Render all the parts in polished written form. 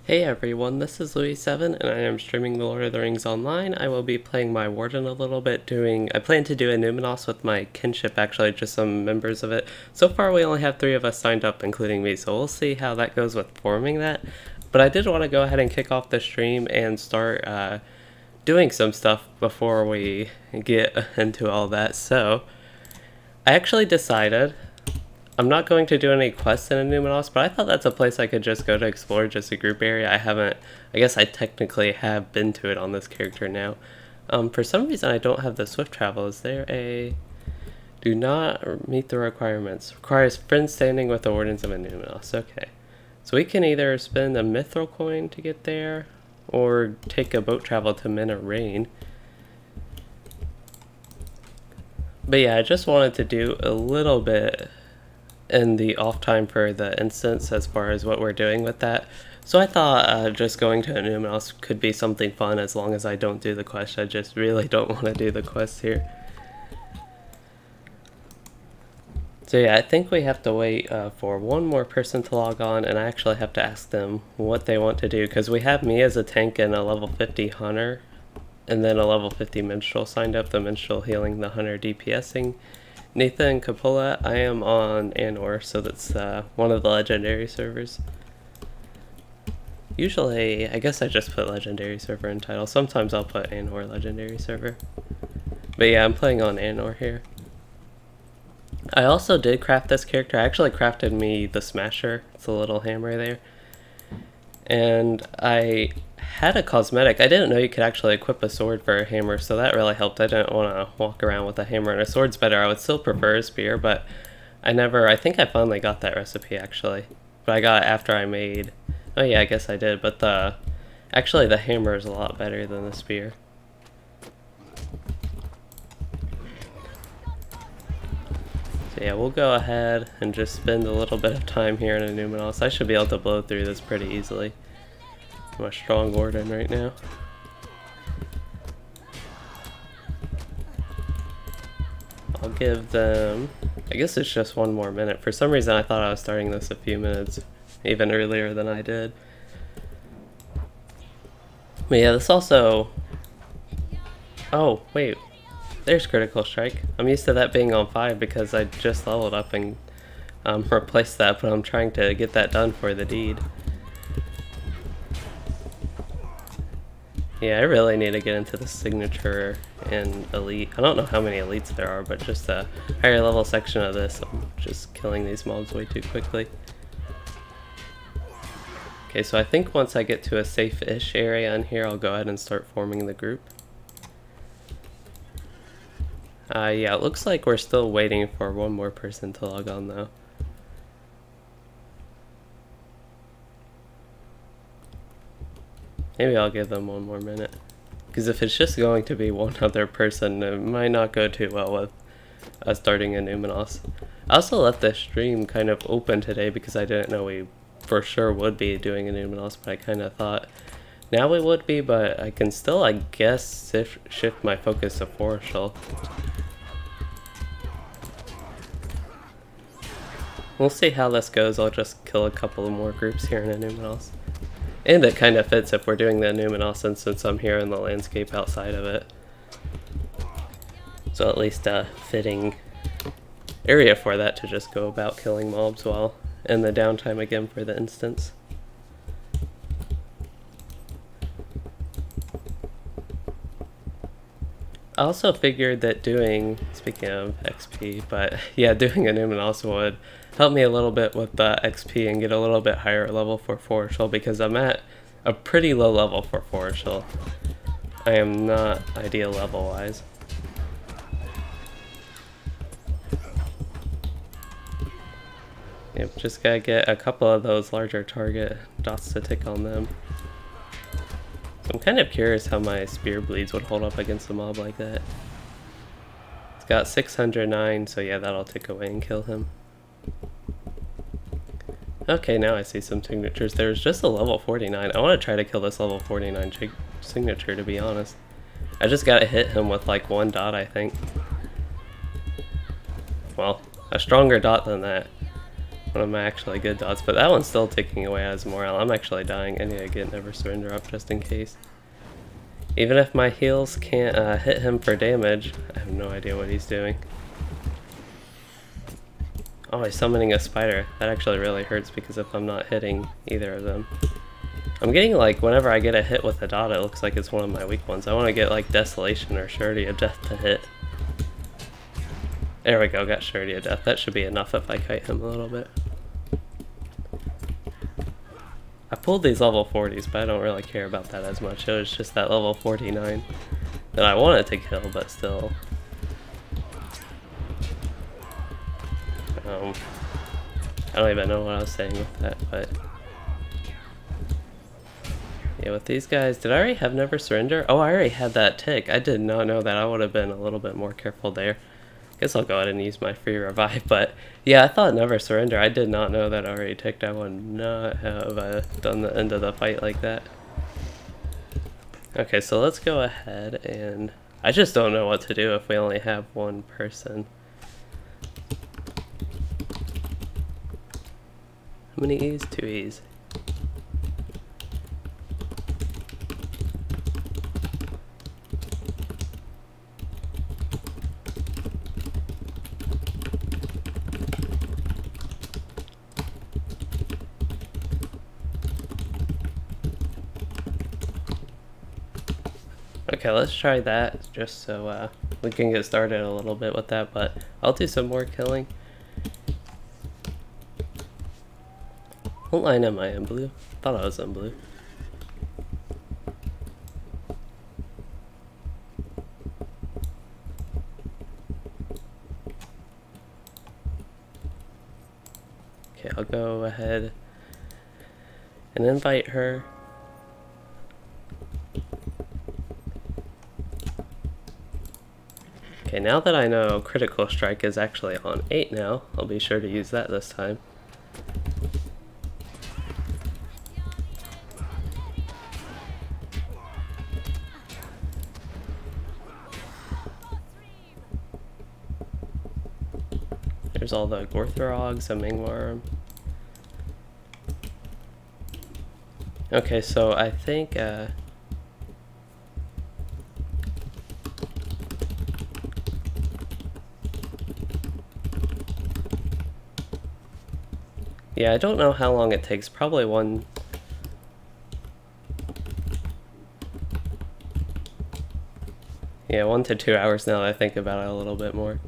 Hey everyone, this is Louis7 and I am streaming The Lord of the Rings Online. I will be playing my Warden a little bit, I plan to do Annuminas with my kinship, actually, just some members of it. So far we only have 3 of us signed up, including me, so we'll see how that goes with forming that. But I did want to go ahead and kick off the stream and start doing some stuff before we get into all that. So, I actually decided I'm not going to do any quests in Annuminas, but I thought that's a place I could just go to explore, just a group area. I guess I technically have been to it on this character now. For some reason I don't have the swift travel. Is there a... Do not meet the requirements. Requires friend standing with the Wardens of Annuminas. Okay. So we can either spend a Mithril coin to get there, or take a boat travel to Mina Rain. But yeah, I just wanted to do a little bit in the off time for the instance as far as what we're doing with that. So I thought just going to Annuminas could be something fun as long as I don't do the quest. I just really don't want to do the quest here. So yeah, I think we have to wait for one more person to log on, and I actually have to ask them what they want to do, because we have me as a tank and a level 50 hunter, and then a level 50 minstrel signed up, the minstrel healing, the hunter DPSing. Nathan and Capola, I am on Anor, so that's one of the legendary servers. Usually, I guess I just put legendary server in title. Sometimes I'll put Anor legendary server. But yeah, I'm playing on Anor here. I also did craft this character. I actually crafted me the Smasher. It's a little hammer there. And I had a cosmetic. I didn't know you could actually equip a sword for a hammer, so that really helped. I didn't want to walk around with a hammer, and a sword's better. I would still prefer a spear, but I think I finally got that recipe actually. But I got it after I made, oh yeah, I guess I did, but actually the hammer is a lot better than the spear. So yeah, we'll go ahead and just spend a little bit of time here in Annuminas. I should be able to blow through this pretty easily. I'm a strong Warden right now. I'll give them... I guess it's just 1 more minute. For some reason I thought I was starting this a few minutes even earlier than I did. But yeah, this also... Oh, wait. There's critical strike. I'm used to that being on 5 because I just leveled up and replaced that, but I'm trying to get that done for the deed. Yeah, I really need to get into the signature and elite. I don't know how many elites there are, but just a higher level section of this, I'm just killing these mobs way too quickly. Okay, so I think once I get to a safe-ish area in here, I'll go ahead and start forming the group. Yeah, it looks like we're still waiting for 1 more person to log on though. Maybe I'll give them 1 more minute. Because if it's just going to be 1 other person, it might not go too well with us starting Annuminas. I also left the stream kind of open today because I didn't know we for sure would be doing Annuminas, but I kind of thought now we would be, but I can still, I guess, shift my focus to Forestial. We'll see how this goes. I'll just kill a couple of more groups here in Annuminas. And it kind of fits if we're doing the Annuminas since I'm here in the landscape outside of it. So at least a fitting area for that to just go about killing mobs while in the downtime again for the instance. I also figured that speaking of XP, but yeah, doing Annuminas would help me a little bit with the XP and get a little bit higher level for Forestial, because I'm at a pretty low level for Forestial. I am not ideal level wise. Yep, just gotta get a couple of those larger target dots to tick on them. So I'm kind of curious how my spear bleeds would hold up against a mob like that. It's got 609, so yeah, that'll tick away and kill him. Okay, now I see some signatures. There's just a level 49. I want to try to kill this level 49 signature, to be honest. I just gotta hit him with like 1 dot, I think. Well, a stronger dot than that. one of my actually good dots, but that one's still taking away his morale. I'm actually dying. I need to get Never Surrender up just in case. Even if my heals can't hit him for damage, I have no idea what he's doing. Oh, he's summoning a spider. That actually really hurts because if I'm not hitting either of them. I'm getting like, whenever I get a hit with a dot, it looks like it's one of my weak ones. I want to get like Desolation or Surety of Death to hit. There we go, got Surety of Death. That should be enough if I kite him a little bit. I pulled these level 40s, but I don't really care about that as much. It was just that level 49 that I wanted to kill, but still. I don't even know what I was saying with that, but yeah, with these guys, did I already have Never Surrender? Oh, I already had that tick. I did not know that. I would have been a little bit more careful there. Guess I'll go ahead and use my free revive, but yeah, I thought Never Surrender. I did not know that I already ticked. I would not have done the end of the fight like that. Okay, so let's go ahead and I just don't know what to do if we only have one person. How many E's? 2 E's. Okay, let's try that just so we can get started a little bit with that, but I'll do some more killing. What line am I in? Blue? Thought I was in blue. Okay, I'll go ahead and invite her. Okay, now that I know Critical Strike is actually on 8 now, I'll be sure to use that this time. There's all the Thorogs, a Mingworm. Okay, so I think yeah, I don't know how long it takes. Probably 1 to 2 hours now that I think about it a little bit more.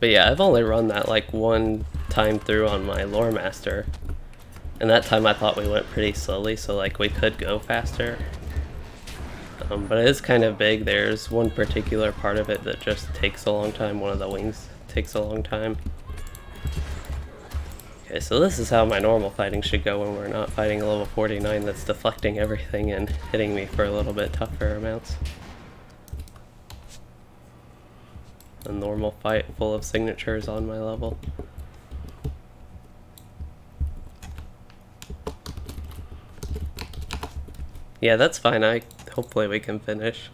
But yeah, I've only run that like 1 time through on my Lore Master. And that time I thought we went pretty slowly, so like we could go faster. But it is kind of big. There's one particular part of it that just takes a long time. One of the wings takes a long time. Okay, so this is how my normal fighting should go when we're not fighting a level 49 that's deflecting everything and hitting me for a little bit tougher amounts. A normal fight full of signatures on my level. Yeah, that's fine. Hopefully we can finish.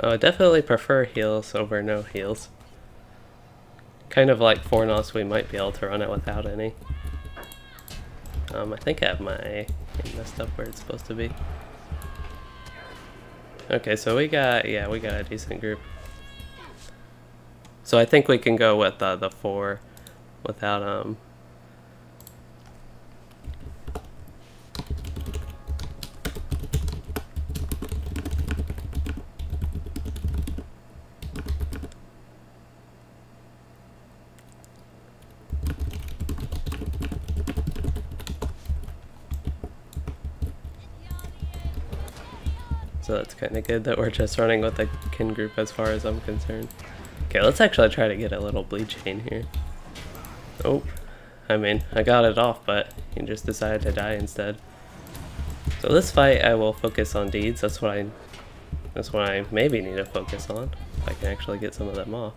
Oh, I definitely prefer heals over no heals. Kind of like Fornos, we might be able to run it without any. I think I have my game messed up where it's supposed to be. Okay, so we got a decent group. So I think we can go with the 4 without So that's kind of good that we're just running with a kin group as far as I'm concerned. Okay, let's actually try to get a little bleed chain here. Oh, I mean, I got it off, but he just decided to die instead. So this fight I will focus on deeds. That's what I maybe need to focus on, if I can actually get some of them off.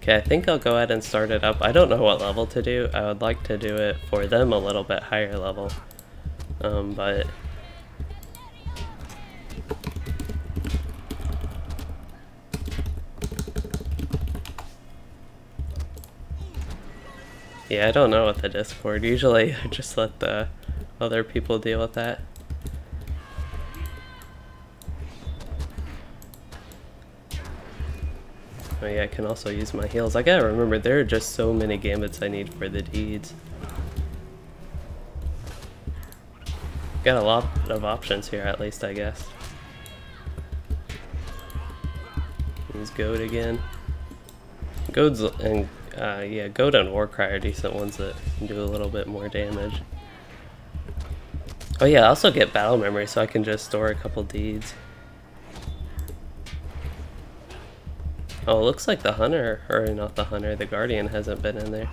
Okay, I think I'll go ahead and start it up. I don't know what level to do. I would like to do it for them a little bit higher level. But yeah, I don't know with the Discord. Usually I just let the other people deal with that. Oh yeah, I can also use my heals. I gotta remember, there are just so many gambits I need for the deeds. Got a lot of options here, at least, I guess. Use Goad again. Goad's and yeah, Goad and Warcry are decent ones that can do a little bit more damage. Oh yeah, I also get battle memory, so I can just store a couple deeds. Oh, it looks like the Hunter, or not the Hunter, the Guardian hasn't been in there.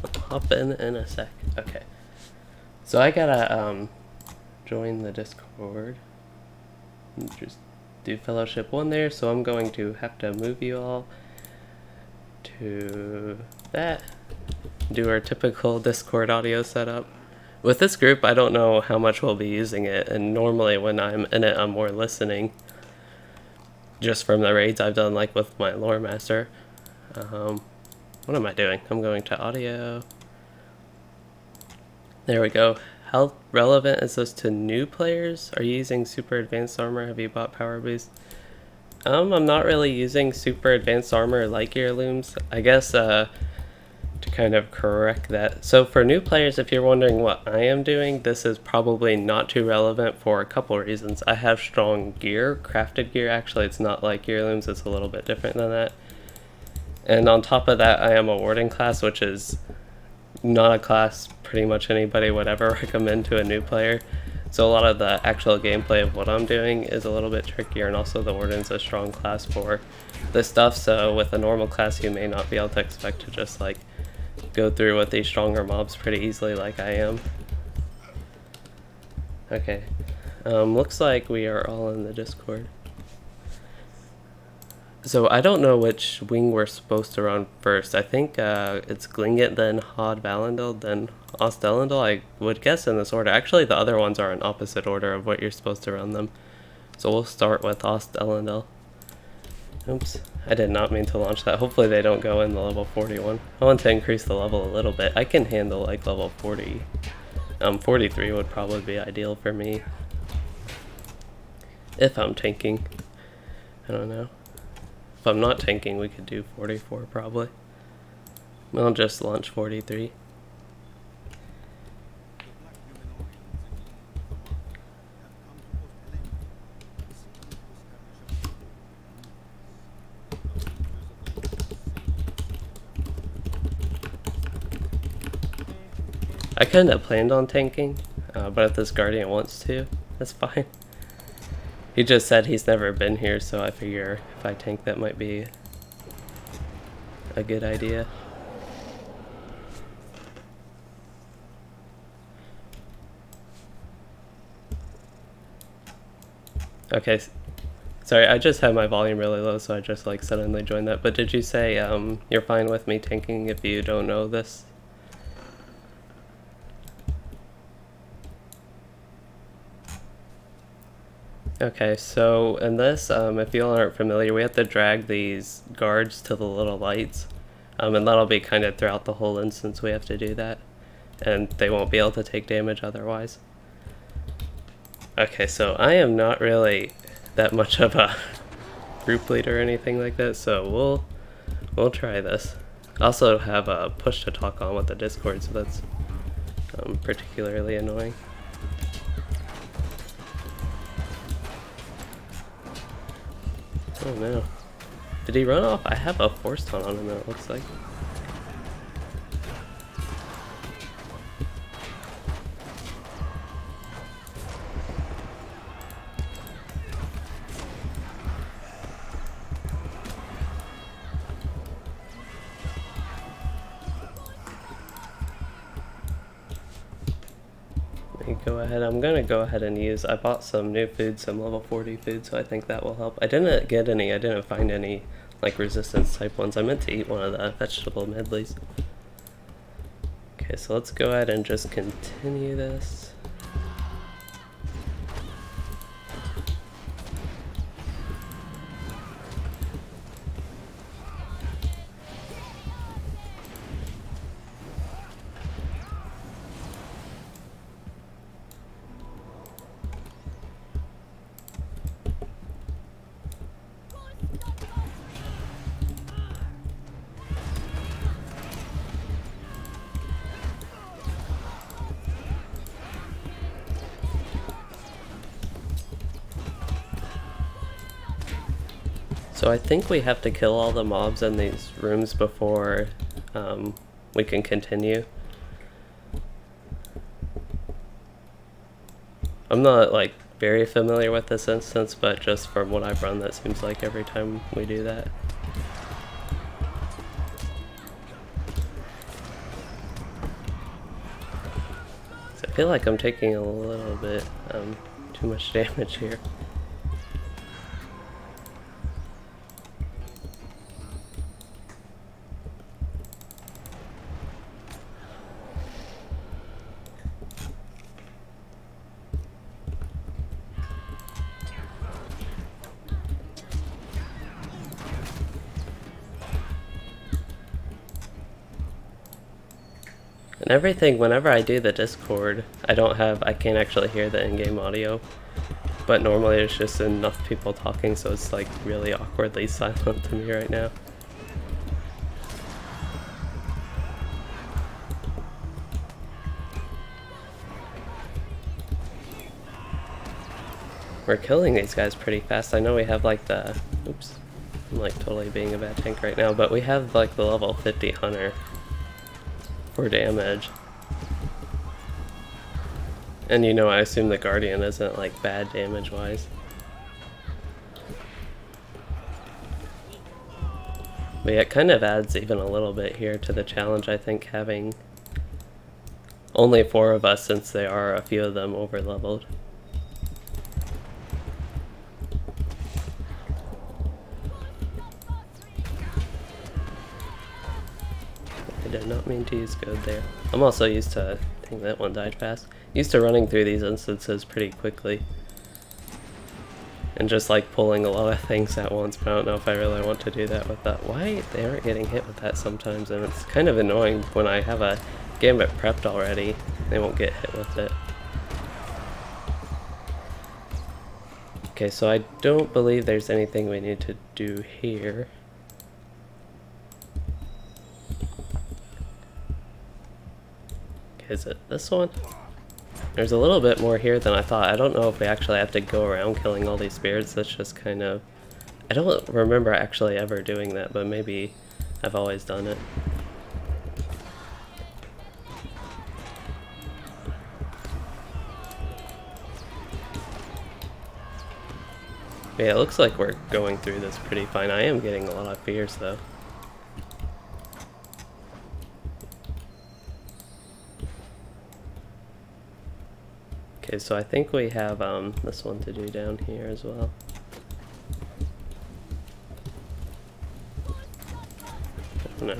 I'll hop in a sec. Okay. So I gotta join the Discord. Just do Fellowship 1 there, so I'm going to have to move you all to that. Do our typical Discord audio setup. With this group, I don't know how much we'll be using it, and normally when I'm in it, I'm more listening. Just from the raids I've done, like with my Lore Master. What am I doing? I'm going to audio. There we go. How relevant is this to new players? Are you using super advanced armor? Have you bought power boost? I'm not really using super advanced armor like heirlooms. I guess to kind of correct that. So for new players, if you're wondering what I am doing, this is probably not too relevant for a couple reasons. I have strong gear, crafted gear. Actually, it's not like heirlooms, it's a little bit different than that. And on top of that, I am a Warden class, which is not a class pretty much anybody would ever recommend to a new player. So a lot of the actual gameplay of what I'm doing is a little bit trickier, and also the Warden's a strong class for this stuff, so with a normal class you may not be able to expect to just like go through with these stronger mobs pretty easily like I am. Okay, looks like we are all in the Discord. So I don't know which wing we're supposed to run first. I think it's Glinghant, then Hod Valendil, then Ostelendil. I would guess in this order. Actually, the other ones are in opposite order of what you're supposed to run them. So we'll start with Ostelendil. Oops, I did not mean to launch that. Hopefully they don't go in the level 41. I want to increase the level a little bit. I can handle like level 40. 43 would probably be ideal for me. If I'm tanking. I don't know. If I'm not tanking, we could do 44 probably. I'll just launch 43. I kind of planned on tanking, but if this Guardian wants to, that's fine. He just said he's never been here, so I figure if I tank that might be a good idea. Okay, sorry, I just had my volume really low, so I just like suddenly joined that. But did you say you're fine with me tanking if you don't know this? Okay, so in this, if you all aren't familiar, we have to drag these guards to the little lights, and that'll be kind of throughout the whole instance we have to do that, and they won't be able to take damage otherwise. Okay, so I am not really that much of a group leader or anything like that, so we'll try this. I also have a push to talk on with the Discord, so that's particularly annoying. Oh no. Did he run off? I have a force taunt on him, it looks like. I'm gonna go ahead and use, I bought some new food, some level 40 food, so I think that will help. I didn't find any like resistance type ones. I meant to eat one of the vegetable medleys. Okay, so let's go ahead and just continue this. So I think we have to kill all the mobs in these rooms before we can continue. I'm not like very familiar with this instance, but just from what I've run, that seems like every time we do that. So I feel like I'm taking a little bit too much damage here. And everything, whenever I do the Discord, I can't actually hear the in-game audio, but normally it's just enough people talking, so it's like really awkwardly silent to me right now. We're killing these guys pretty fast. I know we have like the, oops, I'm like totally being a bad tank right now, but we have like the level 50 hunter for damage. And you know, I assume the Guardian isn't like bad damage wise. But yeah, it kind of adds even a little bit here to the challenge, I think, having only 4 of us, since there are a few of them over leveled. I did not mean to use goad there. I'm also used to, dang, that one died fast. Used to running through these instances pretty quickly. And just like pulling a lot of things at once, but I don't know if I really want to do that with that. Why? They aren't getting hit with that sometimes, and it's kind of annoying when I have a gambit prepped already. They won't get hit with it. Okay, so I don't believe there's anything we need to do here. Is it this one? There's a little bit more here than I thought. I don't know if we actually have to go around killing all these spirits. That's just kind of... I don't remember actually ever doing that, but maybe I've always done it. Yeah, it looks like we're going through this pretty fine. I am getting a lot of fears though. Okay, so I think we have this one to do down here as well. No.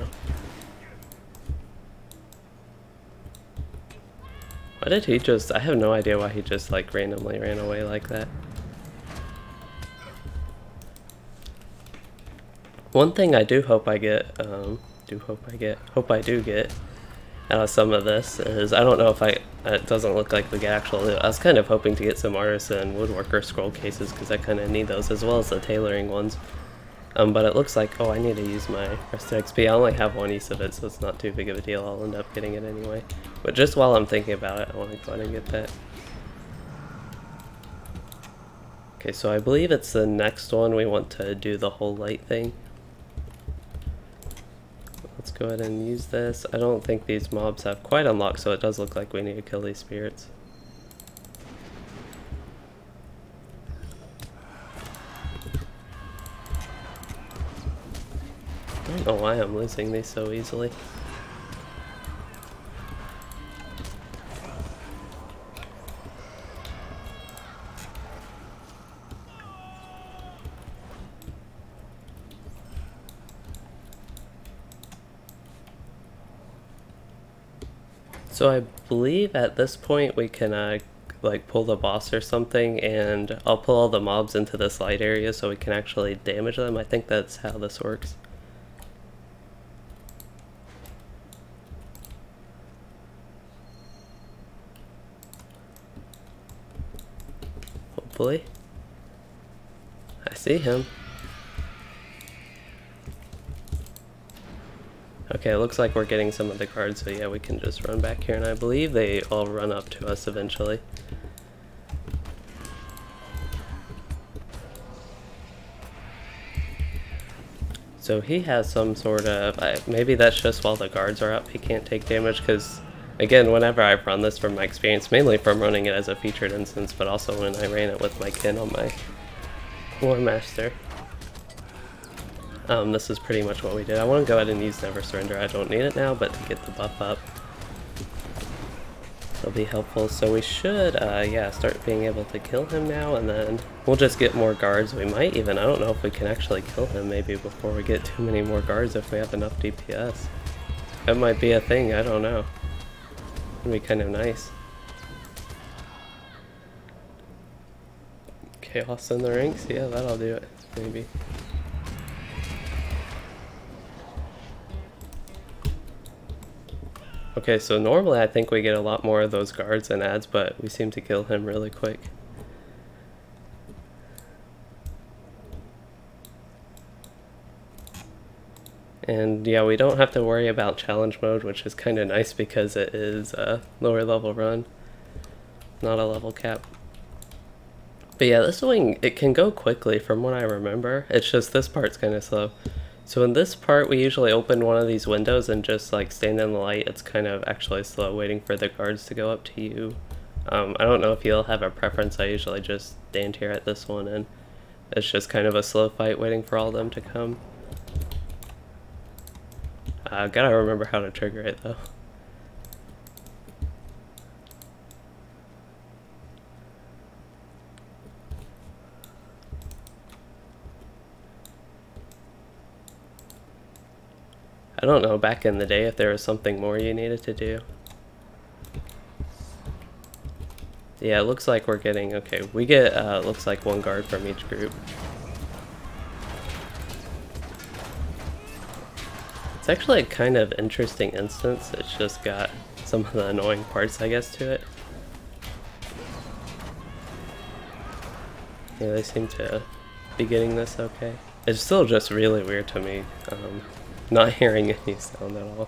Why did he just... I have no idea why he just like randomly ran away like that. One thing I do hope I get, hope I do get out of some of this is, I don't know if it doesn't look like we get actual loot. I was kind of hoping to get some artisan woodworker scroll cases because I kind of need those, as well as the tailoring ones. But it looks like, oh, I need to use my rest of XP. I only have one use of it, so it's not too big of a deal. I'll end up getting it anyway. But just while I'm thinking about it, I want to go ahead and get that. Okay, so I believe it's the next one we want to do the whole light thing. Let's go ahead and use this. I don't think these mobs have quite unlocked, so it does look like we need to kill these spirits. I don't know why I'm losing these so easily. So I believe at this point we can like pull the boss or something, and I'll pull all the mobs into this light area so we can actually damage them. I think that's how this works. Hopefully. I see him. Okay, it looks like we're getting some of the guards, so yeah, we can just run back here, and I believe they all run up to us eventually. So he has some sort of, maybe that's just while the guards are up he can't take damage, because again, whenever I've run this from my experience, mainly from running it as a featured instance, but also when I ran it with my kin on my War Master. This is pretty much what we did. I want to go ahead and use Never Surrender. I don't need it now, but to get the buff up, it'll be helpful. So we should, yeah, start being able to kill him now, and then we'll just get more guards. We might even, I don't know if we can actually kill him maybe before we get too many more guards if we have enough DPS. That might be a thing, I don't know. It'd be kind of nice. Chaos in the ranks? Yeah, that'll do it, maybe. Okay, so normally I think we get a lot more of those guards and ads, but we seem to kill him really quick. And yeah, we don't have to worry about challenge mode, which is kind of nice because it is a lower level run, not a level cap. But yeah, this wing, it can go quickly from what I remember. It's just this part's kind of slow. So in this part, we usually open one of these windows and just like stand in the light. It's kind of actually slow waiting for the guards to go up to you. I don't know if you'll have a preference. I usually just stand here at this one, and it's just kind of a slow fight waiting for all of them to come. Gotta remember how to trigger it though. I don't know back in the day if there was something more you needed to do. Yeah, it looks like we're getting, okay, we get, looks like one guard from each group. It's actually a kind of interesting instance. It's just got some of the annoying parts, I guess, to it. Yeah, they seem to be getting this okay. It's still just really weird to me. Not hearing any sound at all.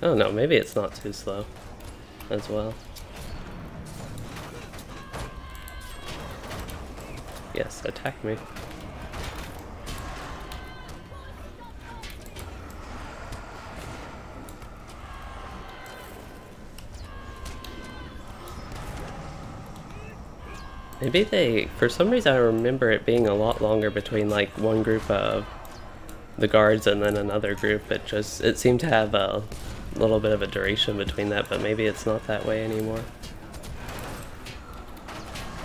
I don't know, maybe it's not too slow as well. Yes, attack me. Maybe they, for some reason I remember it being a lot longer between like one group of the guards and then another group. It seemed to have a little bit of a duration between that, but maybe it's not that way anymore.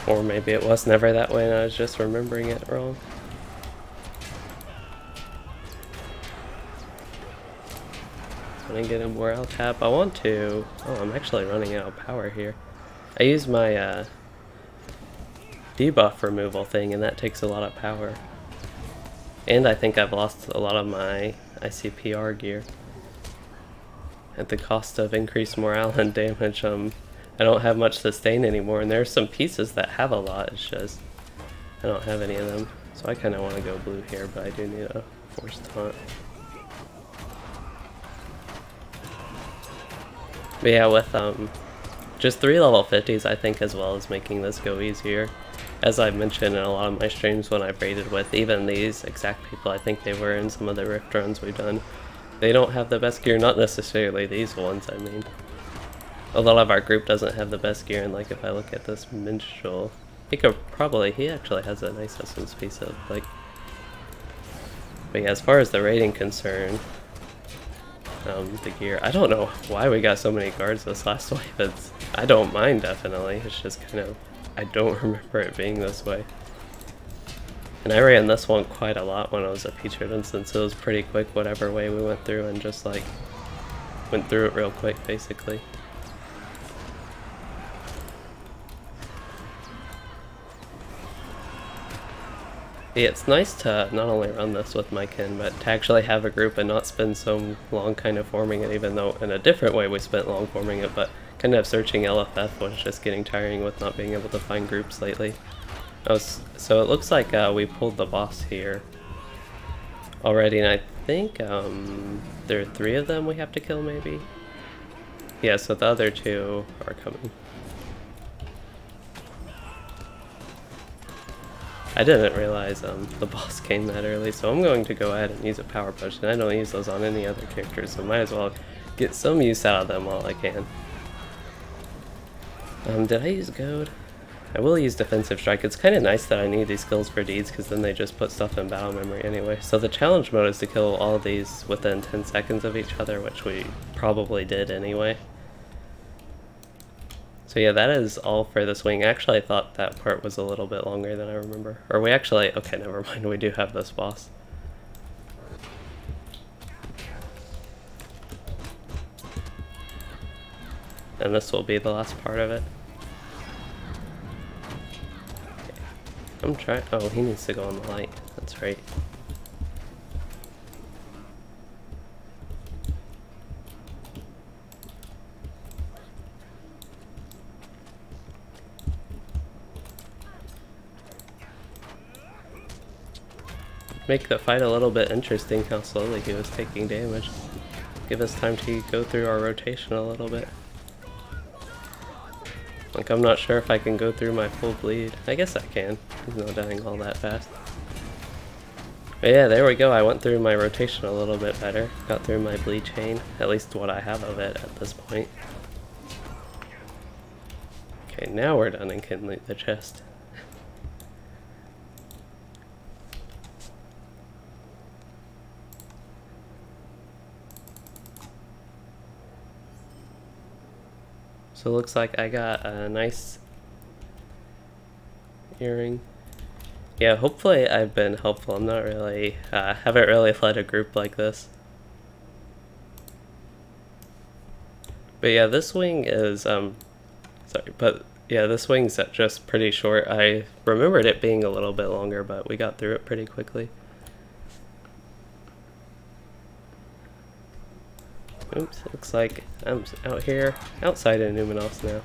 Or maybe it was never that way and I was just remembering it wrong. I'm gonna get a morale tap. I want to, oh, I'm actually running out of power here. I use my debuff removal thing, and that takes a lot of power. And I think I've lost a lot of my ICPR gear at the cost of increased morale and damage. I don't have much sustain anymore, and there's some pieces that have a lot. It's just I don't have any of them, so I kind of want to go blue here, but I do need a force taunt. But yeah, with just 3 level 50s, I think, as well as making this go easier. As I've mentioned in a lot of my streams when I've raided with even these exact people, I think they were in some of the rift runs we've done. They don't have the best gear, not necessarily these ones, I mean. A lot of our group doesn't have the best gear, and like if I look at this minstrel, he actually has a nice essence piece of like. But yeah, as far as the raiding concerned, the gear, I don't know why we got so many guards this last wave. I don't mind, definitely. It's just kind of, I don't remember it being this way. And I ran this one quite a lot when I was a featured instance. It was pretty quick whatever way we went through, and just like went through it real quick basically. Yeah, it's nice to not only run this with my kin, but to actually have a group and not spend so long kind of forming it, even though in a different way we spent long forming it, but kind of searching LFF was just getting tiring with not being able to find groups lately. So it looks like we pulled the boss here already, and I think there are 3 of them we have to kill maybe? Yeah, so the other 2 are coming. I didn't realize the boss came that early, so I'm going to go ahead and use a power push, and I don't use those on any other characters, so might as well get some use out of them while I can. Did I use goad? I will use defensive strike. It's kind of nice that I need these skills for deeds, because then they just put stuff in battle memory anyway. So the challenge mode is to kill all of these within 10 seconds of each other, which we probably did anyway. So yeah, that is all for this wing. Actually, I thought that part was a little bit longer than I remember. Or we actually, okay, never mind, we do have this boss. And this will be the last part of it. Okay. I'm trying, oh, he needs to go on the light, that's right. Make the fight a little bit interesting how slowly he was taking damage. Give us time to go through our rotation a little bit. Like, I'm not sure if I can go through my full bleed. I guess I can. He's not dying all that fast. But yeah, there we go. I went through my rotation a little bit better. Got through my bleed chain. At least what I have of it at this point. Okay, now we're done and can loot the chest. So it looks like I got a nice earring. Yeah, hopefully I've been helpful. I'm not really, haven't really led a group like this. But yeah, this wing is, sorry, but yeah, this wing's just pretty short. I remembered it being a little bit longer, but we got through it pretty quickly. Oops, looks like I'm out here outside of Annuminas now.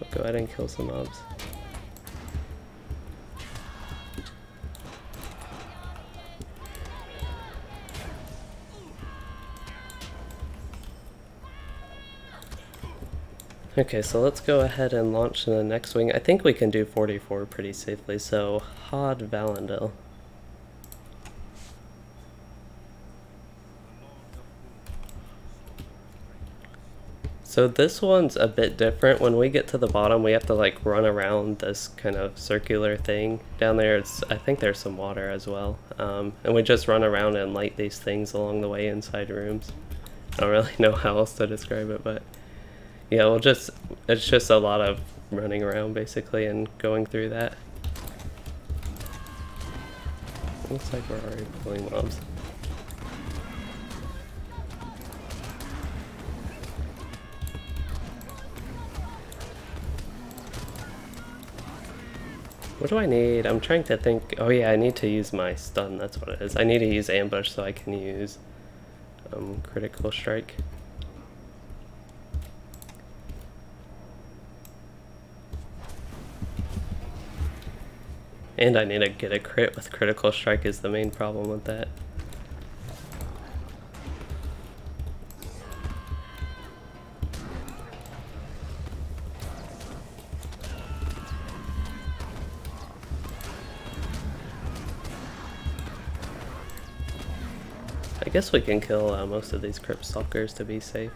I'll go ahead and kill some mobs. Okay, so let's go ahead and launch in the next wing. I think we can do 44 pretty safely, so Hod Valendil. So this one's a bit different. When we get to the bottom, we have to like run around this kind of circular thing. Down there, I think there's some water as well. And we just run around and light these things along the way inside rooms. I don't really know how else to describe it, but yeah, it's just a lot of running around basically and going through that. Looks like we're already pulling mobs. What do I need? I'm trying to think. Oh yeah, I need to use my stun, that's what it is. I need to use ambush so I can use critical strike. And I need to get a crit with critical strike is the main problem with that. I guess we can kill most of these crypt stalkers to be safe.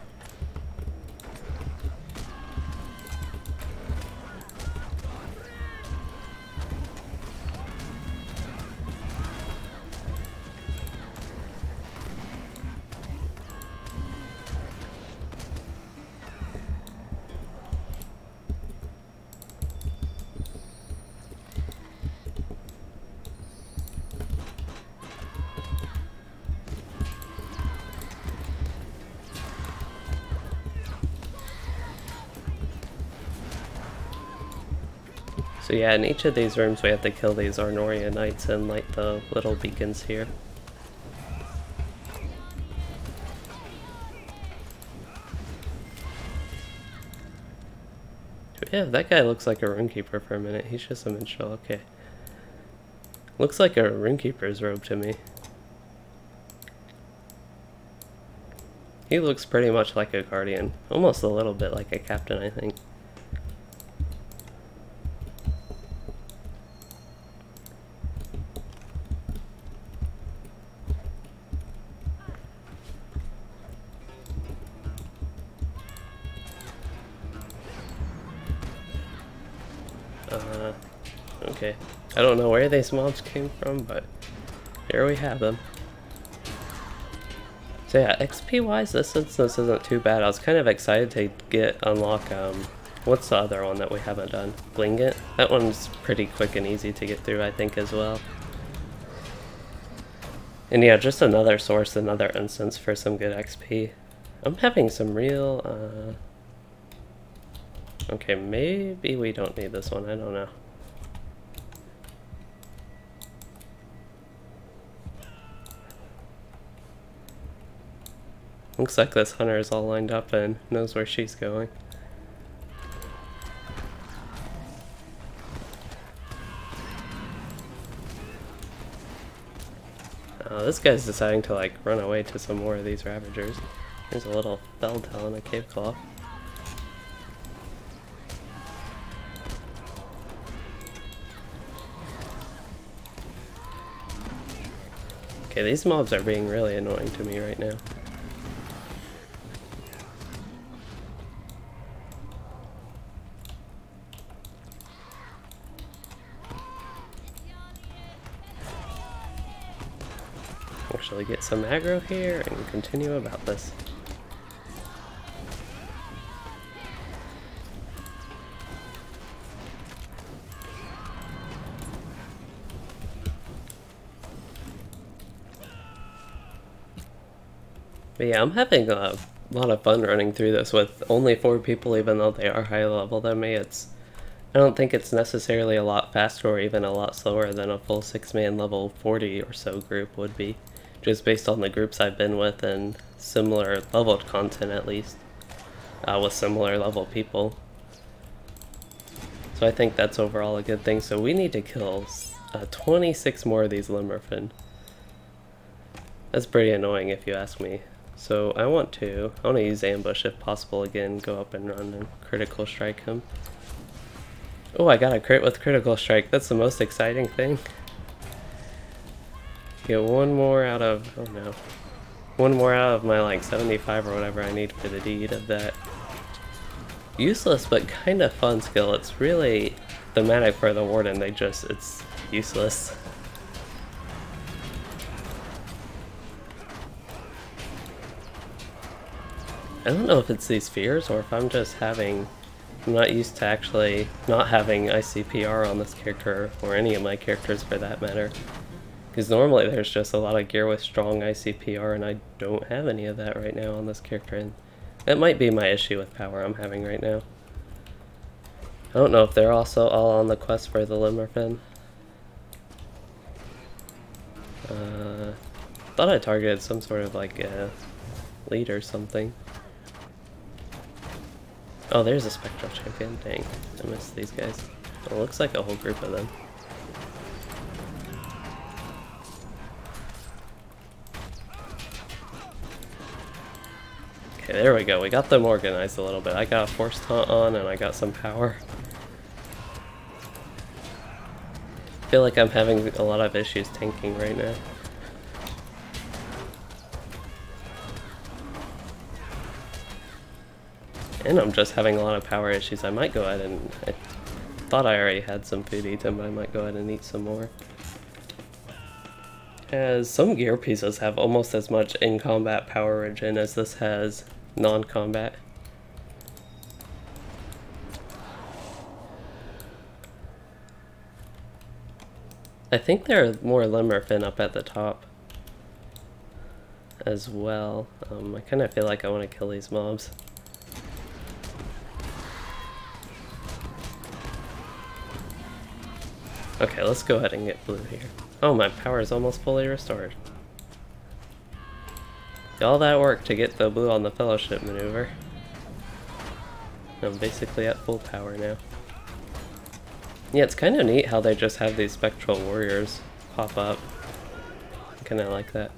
So yeah, in each of these rooms we have to kill these Arnoria Knights and light the little beacons here. Yeah, that guy looks like a Runekeeper for a minute. He's just a minstrel, okay. Looks like a Runekeeper's robe to me. He looks pretty much like a Guardian. Almost a little bit like a Captain, I think. Okay. I don't know where these mobs came from, but here we have them. So yeah, XP wise, this isn't too bad. I was kind of excited to unlock, what's the other one that we haven't done? Glinghant? That one's pretty quick and easy to get through, I think, as well. And yeah, just another source, another instance for some good XP. I'm having some real, okay, maybe we don't need this one, I don't know. Looks like this hunter is all lined up and knows where she's going. This guy's deciding to like run away to some more of these Ravagers. There's a little Feldhell and a Cave Claw. Okay, these mobs are being really annoying to me right now. Actually get some aggro here and continue about this. But yeah, I'm having a lot of fun running through this with only 4 people, even though they are higher level than me. I don't think it's necessarily a lot faster or even a lot slower than a full 6-man level 40 or so group would be. Just based on the groups I've been with and similar leveled content at least, with similar level people. So I think that's overall a good thing. So we need to kill 26 more of these Limmerfin. That's pretty annoying if you ask me. So I want to use ambush if possible again, go up and run and critical strike him. Oh, I got a crit with critical strike, that's the most exciting thing. Get one more out of, oh no. One more out of my like 75 or whatever I need for the deed of that. Useless but kind of fun skill. It's really thematic for the Warden, it's useless. I don't know if it's these fears or if I'm not used to actually not having ICPR on this character, or any of my characters for that matter. Because normally there's just a lot of gear with strong ICPR, and I don't have any of that right now on this character, and that might be my issue with power I'm having right now. I don't know if they're also all on the quest for the Limmerfin. Thought I targeted some sort of like a lead or something. Oh, there's a Spectral Champion. Dang, I missed these guys. It looks like a whole group of them. Okay, there we go. We got them organized a little bit. I got a Force Taunt on and I got some power. I feel like I'm having a lot of issues tanking right now. And I'm just having a lot of power issues. I might go ahead and... I thought I already had some food eaten, but I might go ahead and eat some more. As some gear pieces have almost as much in-combat power regen as this has non-combat. I think there are more Limmerfin up at the top as well. I kind of feel like I want to kill these mobs. Okay, let's go ahead and get blue here. Oh, my power is almost fully restored. All that work to get the blue on the fellowship maneuver. I'm basically at full power now. Yeah, it's kind of neat how they just have these spectral warriors pop up. I kind of like that.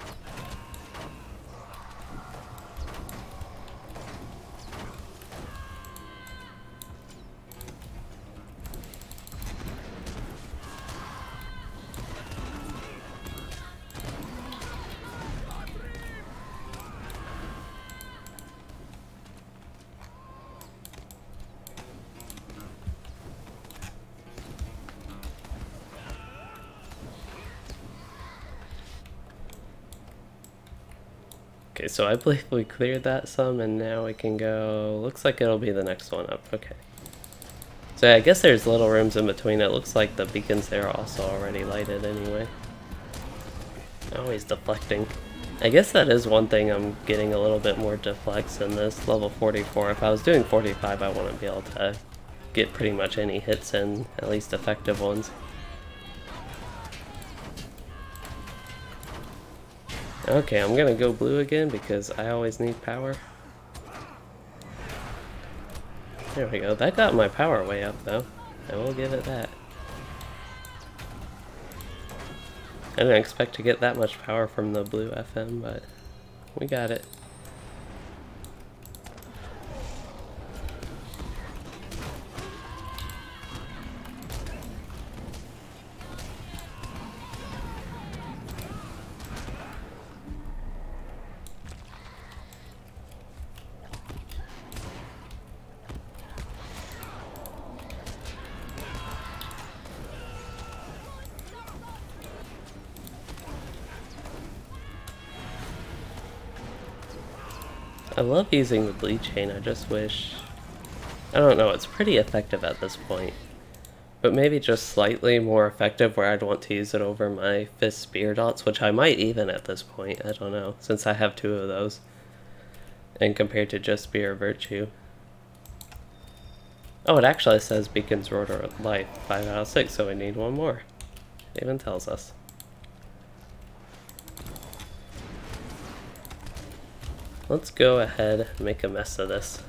Okay, so I believe we cleared that some, and now we can go... Looks like it'll be the next one up. Okay. So yeah, I guess there's little rooms in between. It looks like the beacons there are also already lighted anyway. Always deflecting. I guess that is one thing I'm getting a little bit more deflects in this level 44. If I was doing 45, I wouldn't be able to get pretty much any hits in, at least effective ones. Okay, I'm gonna go blue again because I always need power. There we go. That got my power way up though. I will give it that. I didn't expect to get that much power from the blue FM, but we got it. I love using the bleed chain, I just wish... I don't know, it's pretty effective at this point. But maybe just slightly more effective where I'd want to use it over my fist spear dots, which I might even at this point, I don't know, since I have 2 of those. And compared to just spear virtue. Oh, it actually says beacons roar to life, 5 out of 6, so we need 1 more. It even tells us. Let's go ahead and make a mess of this.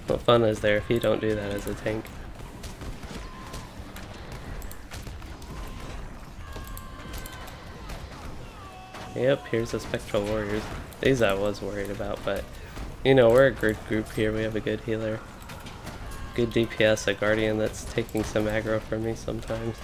What fun is there if you don't do that as a tank? Yep, here's the Spectral Warriors. These I was worried about, but you know, we're a good group here. We have a good healer, good DPS, a Guardian that's taking some aggro from me sometimes.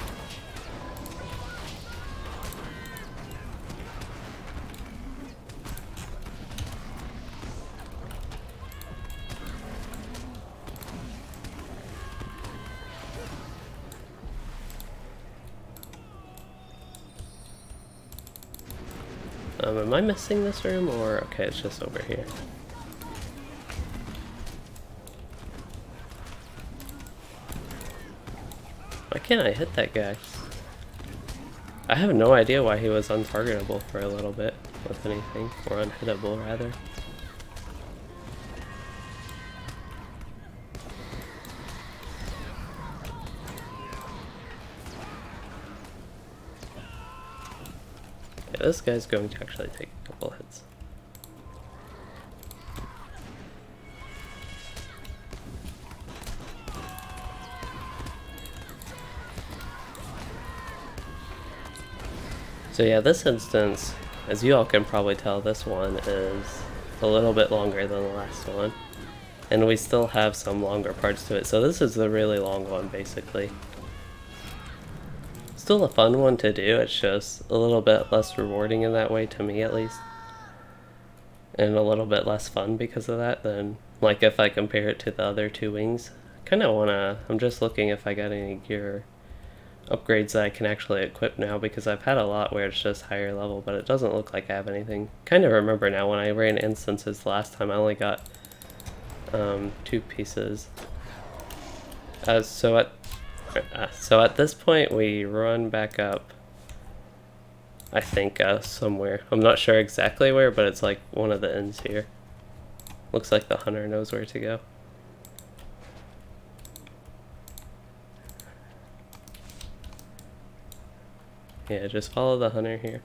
Am I missing this room, or okay, it's just over here. Why can't I hit that guy? I have no idea why he was untargetable for a little bit with anything, or unhittable rather. This guy's going to actually take a couple hits. So yeah, this instance, as you all can probably tell, this one is a little bit longer than the last one. And we still have some longer parts to it, so this is the really long one basically. Still a fun one to do, it's just a little bit less rewarding in that way, to me at least. And a little bit less fun because of that than, like, if I compare it to the other 2 wings. Kinda wanna, I'm just looking if I got any gear upgrades that I can actually equip now, because I've had a lot where it's just higher level, but it doesn't look like I have anything. Kinda remember now, when I ran instances last time, I only got 2 pieces. So at this point we run back up, I think somewhere. I'm not sure exactly where, but it's like one of the ends here. Looks like the hunter knows where to go. Yeah, just follow the hunter here.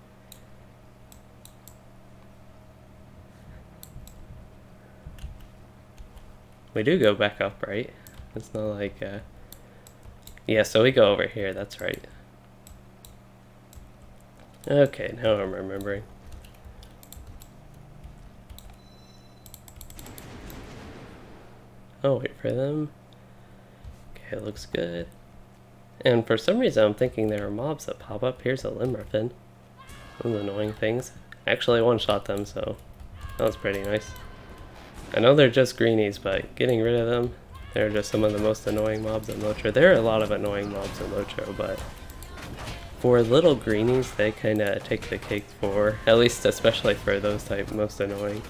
We do go back up, right? It's not like, yeah, so we go over here, that's right. Okay, now I'm remembering. Oh, wait for them. Okay, it looks good. And for some reason, I'm thinking there are mobs that pop up. Here's a Limmerfin. Those annoying things. I actually one-shot them, so that was pretty nice. I know they're just greenies, but getting rid of them, they're just some of the most annoying mobs in LOTRO. There are a lot of annoying mobs in LOTRO, but for little greenies, they kind of take the cake for, at least especially for those type, most annoying.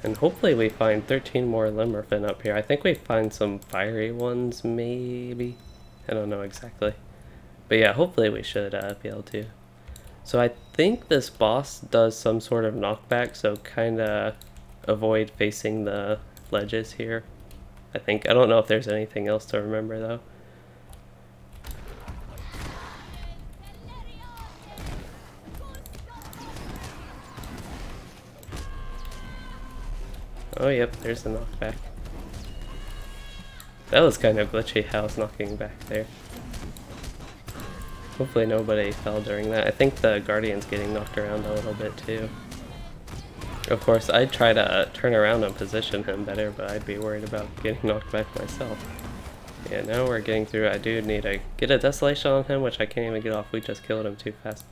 And hopefully we find 13 more Limmerfin up here. I think we find some fiery ones, maybe? I don't know exactly. But yeah, hopefully we should be able to. So I think this boss does some sort of knockback, so kind of avoid facing the ledges here. I think. I don't know if there's anything else to remember though. Oh yep, there's the knockback. That was kind of glitchy how I was knocking back there. Hopefully nobody fell during that. I think the Guardian's getting knocked around a little bit too. Of course, I'd try to turn around and position him better, but I'd be worried about getting knocked back myself. Yeah, now we're getting through. I do need to get a Desolation on him, which I can't even get off. We just killed him too fast.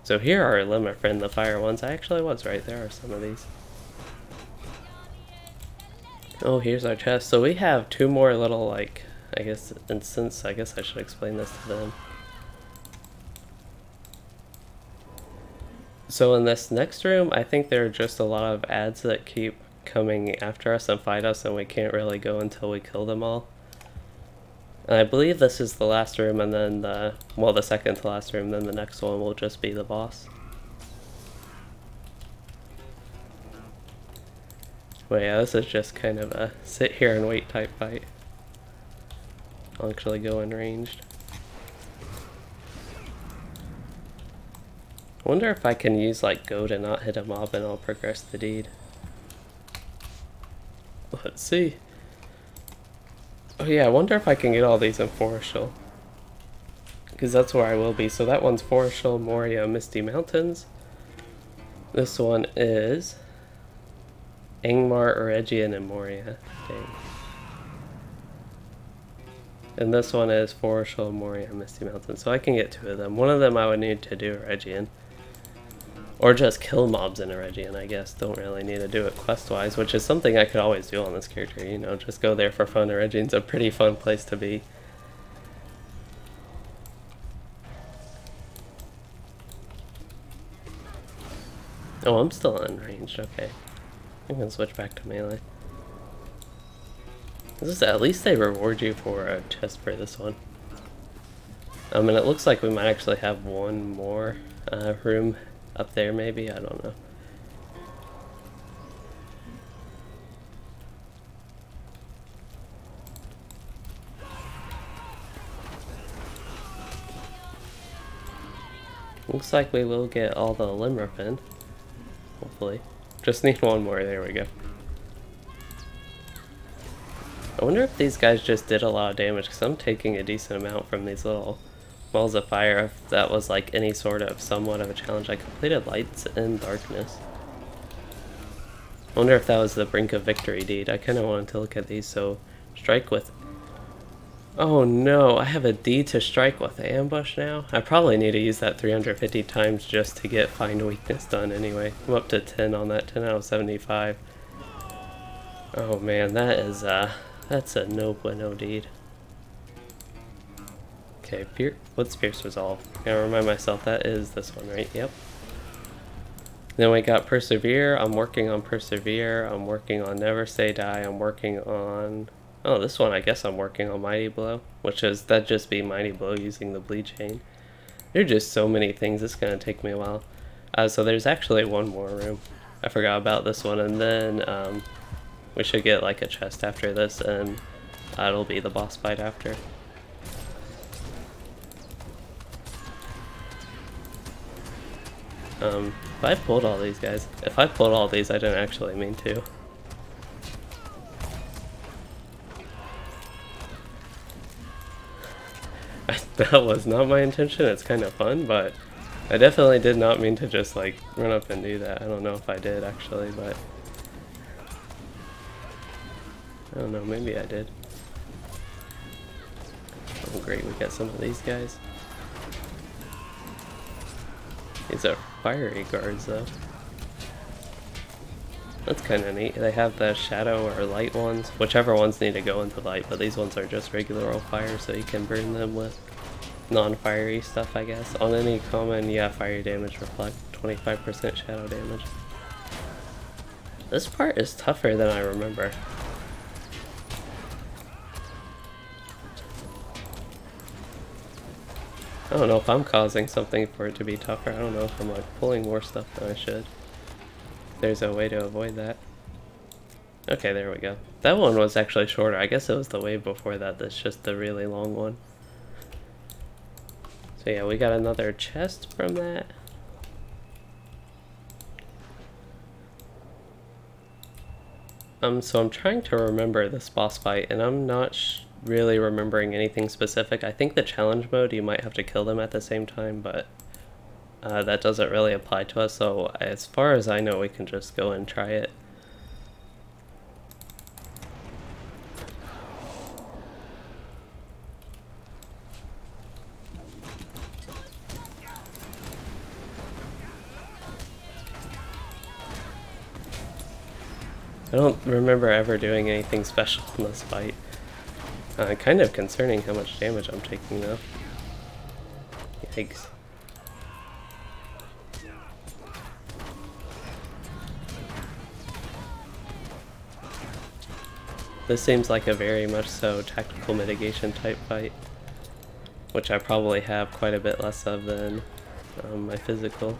So here are Limmerfin, the fire ones. I actually was right. There are some of these. Oh, here's our chest. So we have two more little, like, I guess, instance. I guess I should explain this to them. So in this next room, I think there are just a lot of ads that keep coming after us and fight us, and we can't really go until we kill them all. And I believe this is the last room, and then the second to last room, then the next one will just be the boss. But yeah, this is just kind of a sit here and wait type fight. I'll actually go in ranged. I wonder if I can use like go to not hit a mob and I'll progress the deed. Let's see. Oh yeah, I wonder if I can get all these in Forestial. Because that's where I will be. So that one's Forestial, Moria, Misty Mountains. This one is Angmar, Eregion, and Moria. Dang. And this one is Forestial, Moria, Misty Mountains. So I can get two of them. One of them I would need to do Eregion. Or just kill mobs in Eregion, I guess. Don't really need to do it quest-wise, which is something I could always do on this character, you know, just go there for fun. Eregion's a pretty fun place to be. Oh, I'm still unranged, okay. I'm gonna switch back to melee. At least they reward you for a chest for this one. And it looks like we might actually have one more room up there, maybe? I don't know. Looks like we will get all the Limmerfin. Hopefully. Just need one more, there we go. I wonder if these guys just did a lot of damage, because I'm taking a decent amount from these little balls of fire. If that was like any sort of somewhat of a challenge. I completed Lights and Darkness. I wonder if that was the Brink of Victory deed. I kind of wanted to look at these. So strike with... Oh no, I have a deed to strike with ambush now. I probably need to use that 350 times just to get Find Weakness done anyway. I'm up to 10 on that, 10 out of 75. Oh man, that is that's a no bueno deed. Okay, what's Fierce Resolve? Gotta remind myself that is this one, right? Yep. Then we got Persevere. I'm working on Persevere. I'm working on Never Say Die. I'm working on... Oh, this one I guess I'm working on Mighty Blow, which is, that'd just be Mighty Blow using the Bleed Chain. There are just so many things. It's gonna take me a while. So there's actually one more room. I forgot about this one, and then we should get like a chest after this, and It'll be the boss fight after. If I pulled all these guys, if I pulled all these, I didn't actually mean to. That was not my intention. It's kind of fun, but I definitely did not mean to just like run up and do that. I don't know if I did actually, but I don't know, maybe I did. Oh great, we got some of these guys. These are fiery guards though. That's kind of neat. They have the shadow or light ones, whichever ones need to go into light, but these ones are just regular old fire, so you can burn them with non-fiery stuff, I guess. On any common, yeah, fire damage reflect 25% shadow damage. This part is tougher than I remember. I don't know if I'm causing something for it to be tougher. I don't know if I'm like pulling more stuff than I should. There's a way to avoid that. Okay, there we go. That one was actually shorter. I guess it was the wave before that that's just the really long one. So yeah, we got another chest from that. So I'm trying to remember this boss fight, and I'm not really remembering anything specific. I think the challenge mode, you might have to kill them at the same time, but that doesn't really apply to us, so as far as I know, we can just go and try it. I don't remember ever doing anything special in this fight. Kind of concerning how much damage I'm taking though. Yikes. This seems like a very much so tactical mitigation type fight, which I probably have quite a bit less of than my physical.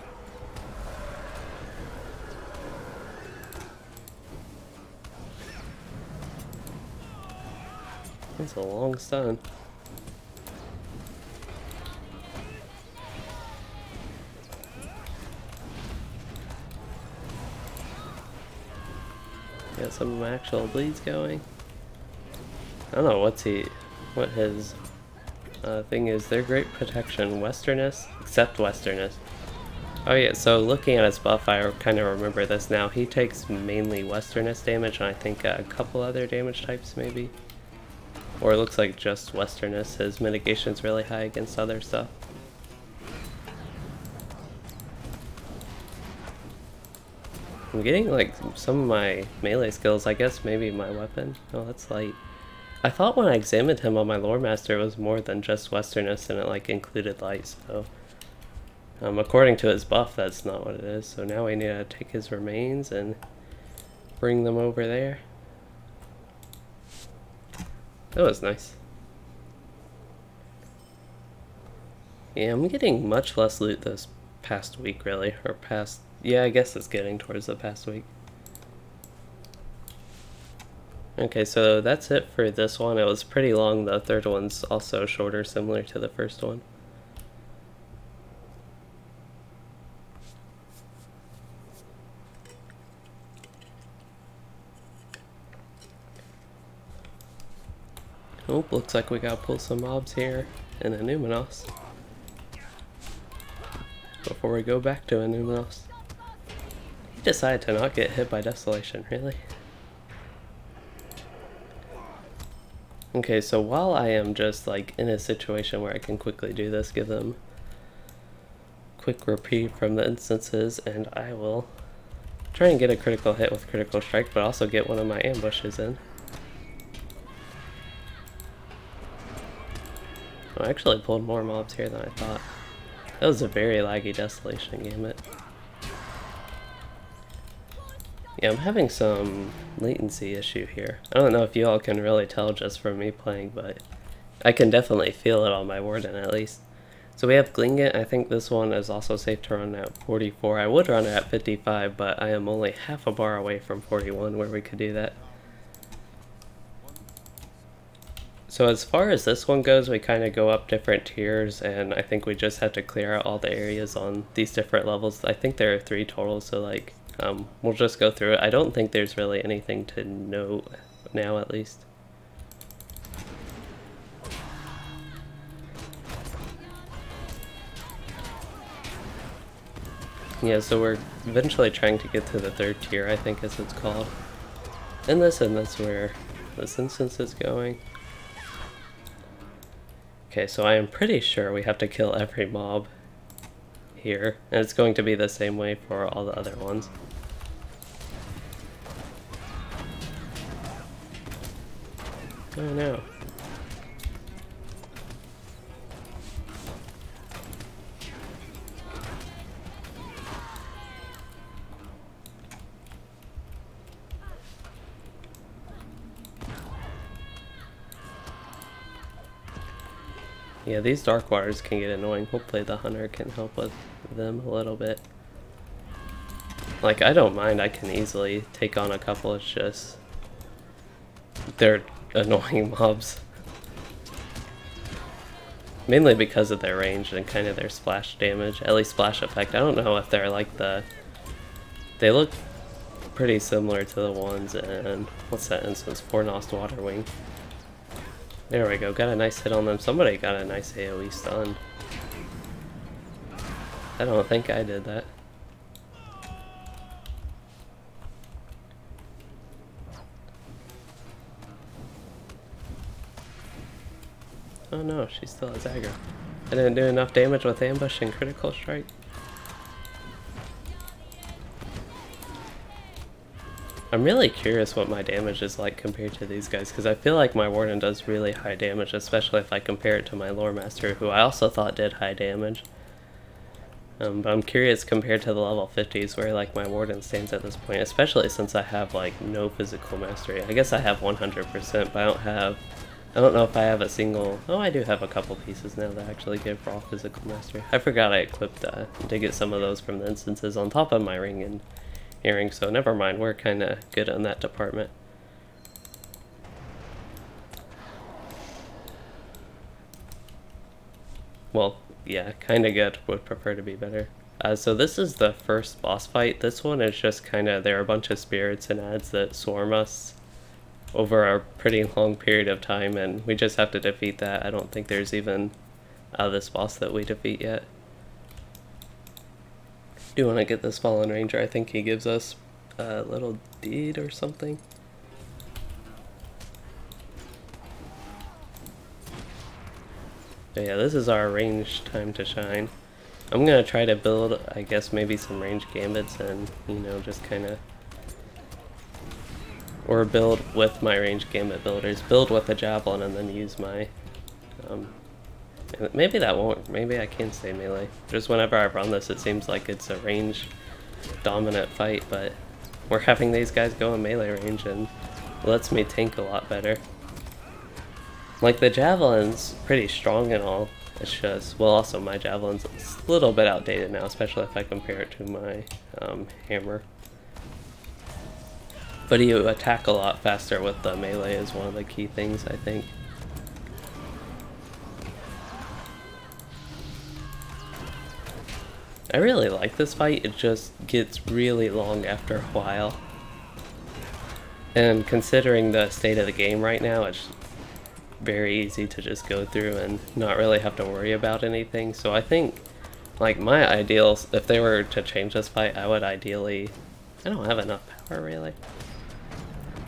That's a long stun. Got some of my actual bleeds going. I don't know what his thing is. They're great protection. Westerness? Except Westerness. Oh yeah, so looking at his buff, I kind of remember this now. He takes mainly Westerness damage, and I think a couple other damage types maybe. Or it looks like just Westerness. His mitigation's really high against other stuff. I'm getting like some of my melee skills, I guess maybe my weapon. Oh, that's light. I thought when I examined him on my Lore Master it was more than just Westerness and it like included light, so according to his buff that's not what it is. So now we need to take his remains and bring them over there. That was nice. Yeah, I'm getting much less loot this past week, really. Or past... yeah, I guess it's getting towards the past week. Okay, so that's it for this one. It was pretty long. The third one's also shorter, similar to the first one. Oh, looks like we gotta pull some mobs here in Annuminas before we go back to Annuminas. He decided to not get hit by Desolation, really? Okay, so while I am just like in a situation where I can quickly do this, give them quick reprieve from the instances, and I will try and get a critical hit with Critical Strike, but also get one of my ambushes in. I actually pulled more mobs here than I thought. That was a very laggy Desolation Gambit. Yeah, I'm having some latency issue here. I don't know if you all can really tell just from me playing, but I can definitely feel it on my Warden at least. So we have Glinghant. I think this one is also safe to run at 44. I would run it at 55, but I am only half a bar away from 41 where we could do that. So as far as this one goes, we kind of go up different tiers, and I think we just have to clear out all the areas on these different levels. I think there are 3 total, so like we'll just go through it. I don't think there's really anything to note now, at least. Yeah, so we're eventually trying to get to the 3rd tier, I think as it's called. And that's where this instance is going. Okay, so I am pretty sure we have to kill every mob here, and it's going to be the same way for all the other ones. Oh no. Yeah, these dark waters can get annoying. Hopefully the hunter can help with them a little bit. Like, I don't mind, I can easily take on a couple, it's just they're annoying mobs. Mainly because of their range and kind of their splash damage, at least splash effect. I don't know if they're like they look pretty similar to the ones in, what's that instance, Fornost Water Wing. There we go, got a nice hit on them. Somebody got a nice AoE stun. I don't think I did that. Oh no, she still has aggro. I didn't do enough damage with ambush and critical strike. I'm really curious what my damage is like compared to these guys, because I feel like my Warden does really high damage, especially if I compare it to my Lore Master, who I also thought did high damage. But I'm curious compared to the level 50s where like my Warden stands at this point, especially since I have like no physical mastery. I guess I have 100%, but I don't know if I have a single... Oh, I do have a couple pieces now that actually give raw physical mastery. I forgot I equipped to get some of those from the instances on top of my ring and earring, so never mind, we're kind of good on that department. Well, yeah, kind of good, would prefer to be better. So this is the first boss fight. This one is just kind of, there are a bunch of spirits and ads that swarm us over a pretty long period of time, and we just have to defeat that. I don't think there's even this boss that we defeat yet. Do want to get this Fallen Ranger. I think he gives us a little deed or something. But yeah, this is our range time to shine. I'm gonna try to build, I guess, maybe some range gambits and, you know, just kind of, or build with my range gambit builders, build with a javelin and then use my maybe that won't, maybe I can stay melee. Just whenever I run this, it seems like it's a range dominant fight, but we're having these guys go in melee range and it lets me tank a lot better. Like, the javelin's pretty strong and all, it's just, well, also my javelin's a little bit outdated now, especially if I compare it to my hammer. But you attack a lot faster with the melee is one of the key things, I think. I really like this fight, it just gets really long after a while. And considering the state of the game right now, it's very easy to just go through and not really have to worry about anything. So I think, like, my ideals, if they were to change this fight, I would ideally... I don't have enough power, really.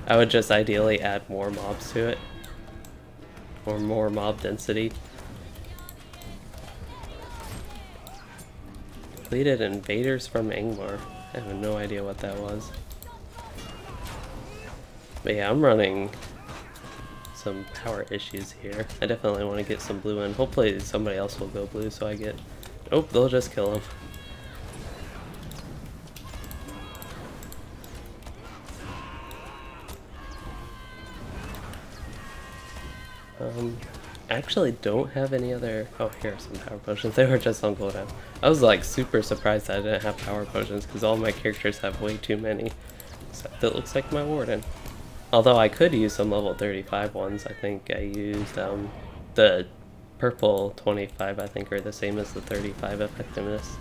I would just ideally add more mobs to it. Or more mob density. Depleted invaders from Angmar. I have no idea what that was. But yeah, I'm running some power issues here. I definitely want to get some blue in. Hopefully somebody else will go blue so I get... Oh, they'll just kill him. I actually don't have any other... Oh, here are some power potions. They were just on cooldown. I was like super surprised that I didn't have power potions because all my characters have way too many. Except it looks like my Warden. Although I could use some level 35 ones. I think I used the purple 25, I think, are the same as the 35 effectiveness.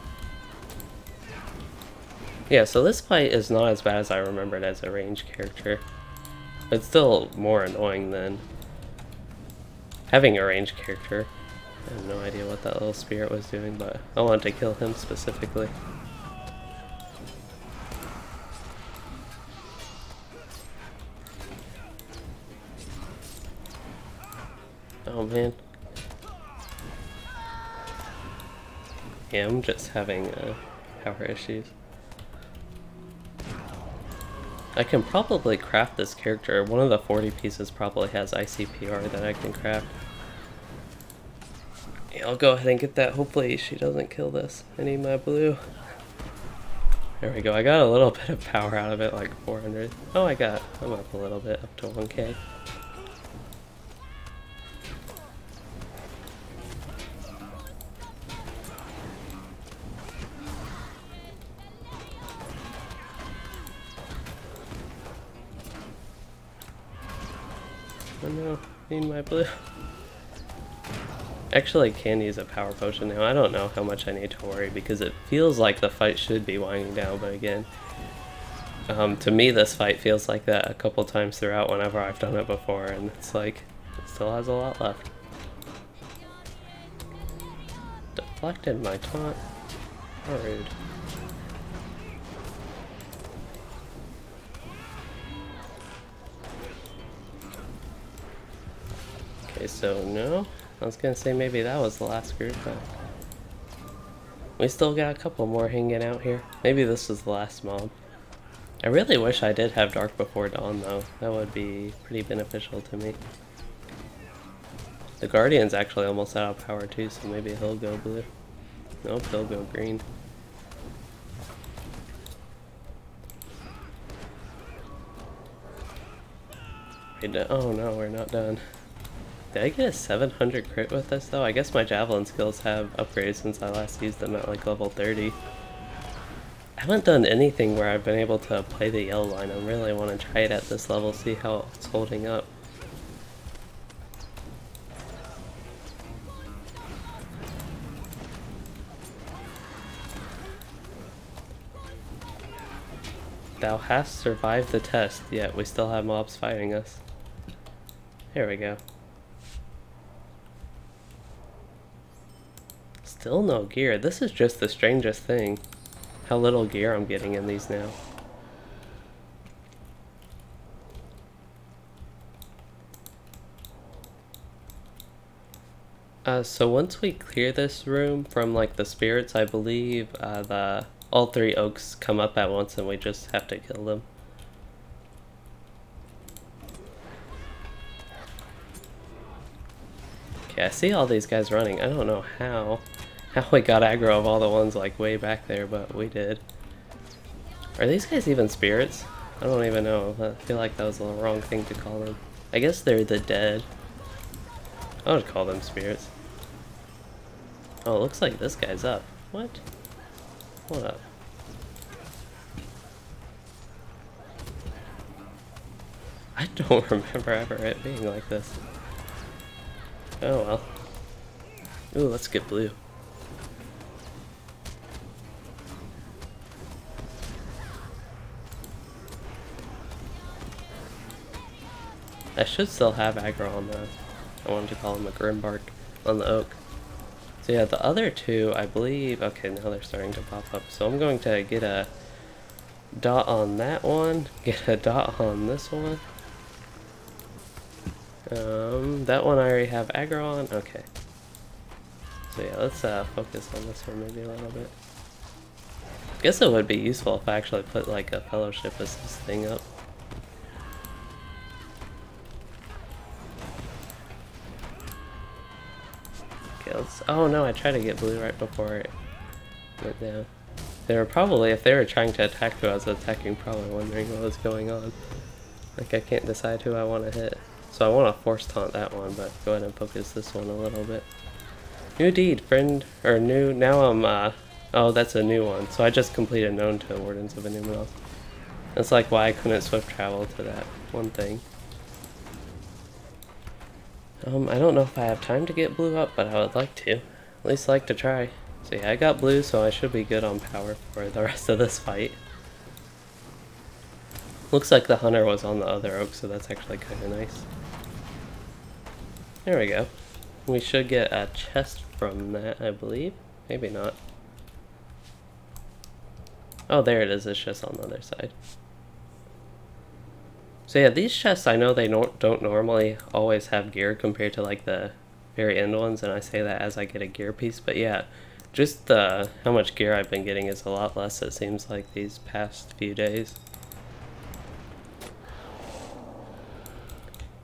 Yeah, so this fight is not as bad as I remembered as a ranged character. It's still more annoying than having a ranged character. I have no idea what that little spirit was doing, but I wanted to kill him specifically. Oh man. Yeah, I'm just having power issues. I can probably craft this character. One of the 40 pieces probably has ICPR that I can craft. Yeah, I'll go ahead and get that. Hopefully she doesn't kill this. I need my blue. There we go. I got a little bit of power out of it, like 400. Oh, I'm up a little bit, up to 1k. Oh no, need my blue. Actually, I can use a power potion now. I don't know how much I need to worry because it feels like the fight should be winding down, but again, to me this fight feels like that a couple times throughout whenever I've done it before, and it's like, it still has a lot left. Deflected my taunt. How rude. Okay, so no. I was gonna say maybe that was the last group, but we still got a couple more hanging out here. Maybe this is the last mob. I really wish I did have Dark Before Dawn though. That would be pretty beneficial to me. The Guardian's actually almost out of power too, so maybe he'll go blue. Nope, he'll go green. Oh no, we're not done. Did I get a 700 crit with this though? I guess my javelin skills have upgraded since I last used them at like level 30. I haven't done anything where I've been able to play the yellow line. I really want to try it at this level, see how it's holding up. Thou hast survived the test, yet we still have mobs fighting us. Here we go. Still no gear. This is just the strangest thing. How little gear I'm getting in these now. So once we clear this room from like the spirits, I believe all three oaks come up at once and we just have to kill them. Okay, I see all these guys running. I don't know how we got aggro of all the ones like way back there, but we did. Are these guys even spirits? I don't even know. I feel like that was the wrong thing to call them. I guess they're the dead. I would call them spirits. Oh, it looks like this guy's up. What? Hold up. I don't remember ever it being like this. Oh well. Ooh, let's get blue. I should still have aggro on the, I wanted to call him a Grimbark, on the oak. So yeah, the other two, I believe, okay, now they're starting to pop up. So I'm going to get a dot on that one, get a dot on this one. That one I already have aggro on, okay. So yeah, let's focus on this one maybe a little bit. I guess it would be useful if I actually put like a fellowship assist thing up. Oh no, I tried to get blue right before it went down. They were probably, if they were trying to attack who I was attacking, probably wondering what was going on. Like I can't decide who I want to hit. So I want to force taunt that one, but go ahead and focus this one a little bit. New deed, friend, or new, now I'm, oh that's a new one. So I just completed known to Wardens of Annuminas. That's like why I couldn't swift travel to that one thing. I don't know if I have time to get blue up, but I would like to. At least like to try. So yeah, I got blue, so I should be good on power for the rest of this fight. Looks like the hunter was on the other oak, so that's actually kind of nice. There we go. We should get a chest from that, I believe. Maybe not. Oh, there it is. It's just on the other side. So yeah, these chests, I know they don't normally always have gear compared to like the very end ones, and I say that as I get a gear piece, but yeah, just how much gear I've been getting is a lot less, it seems like, these past few days.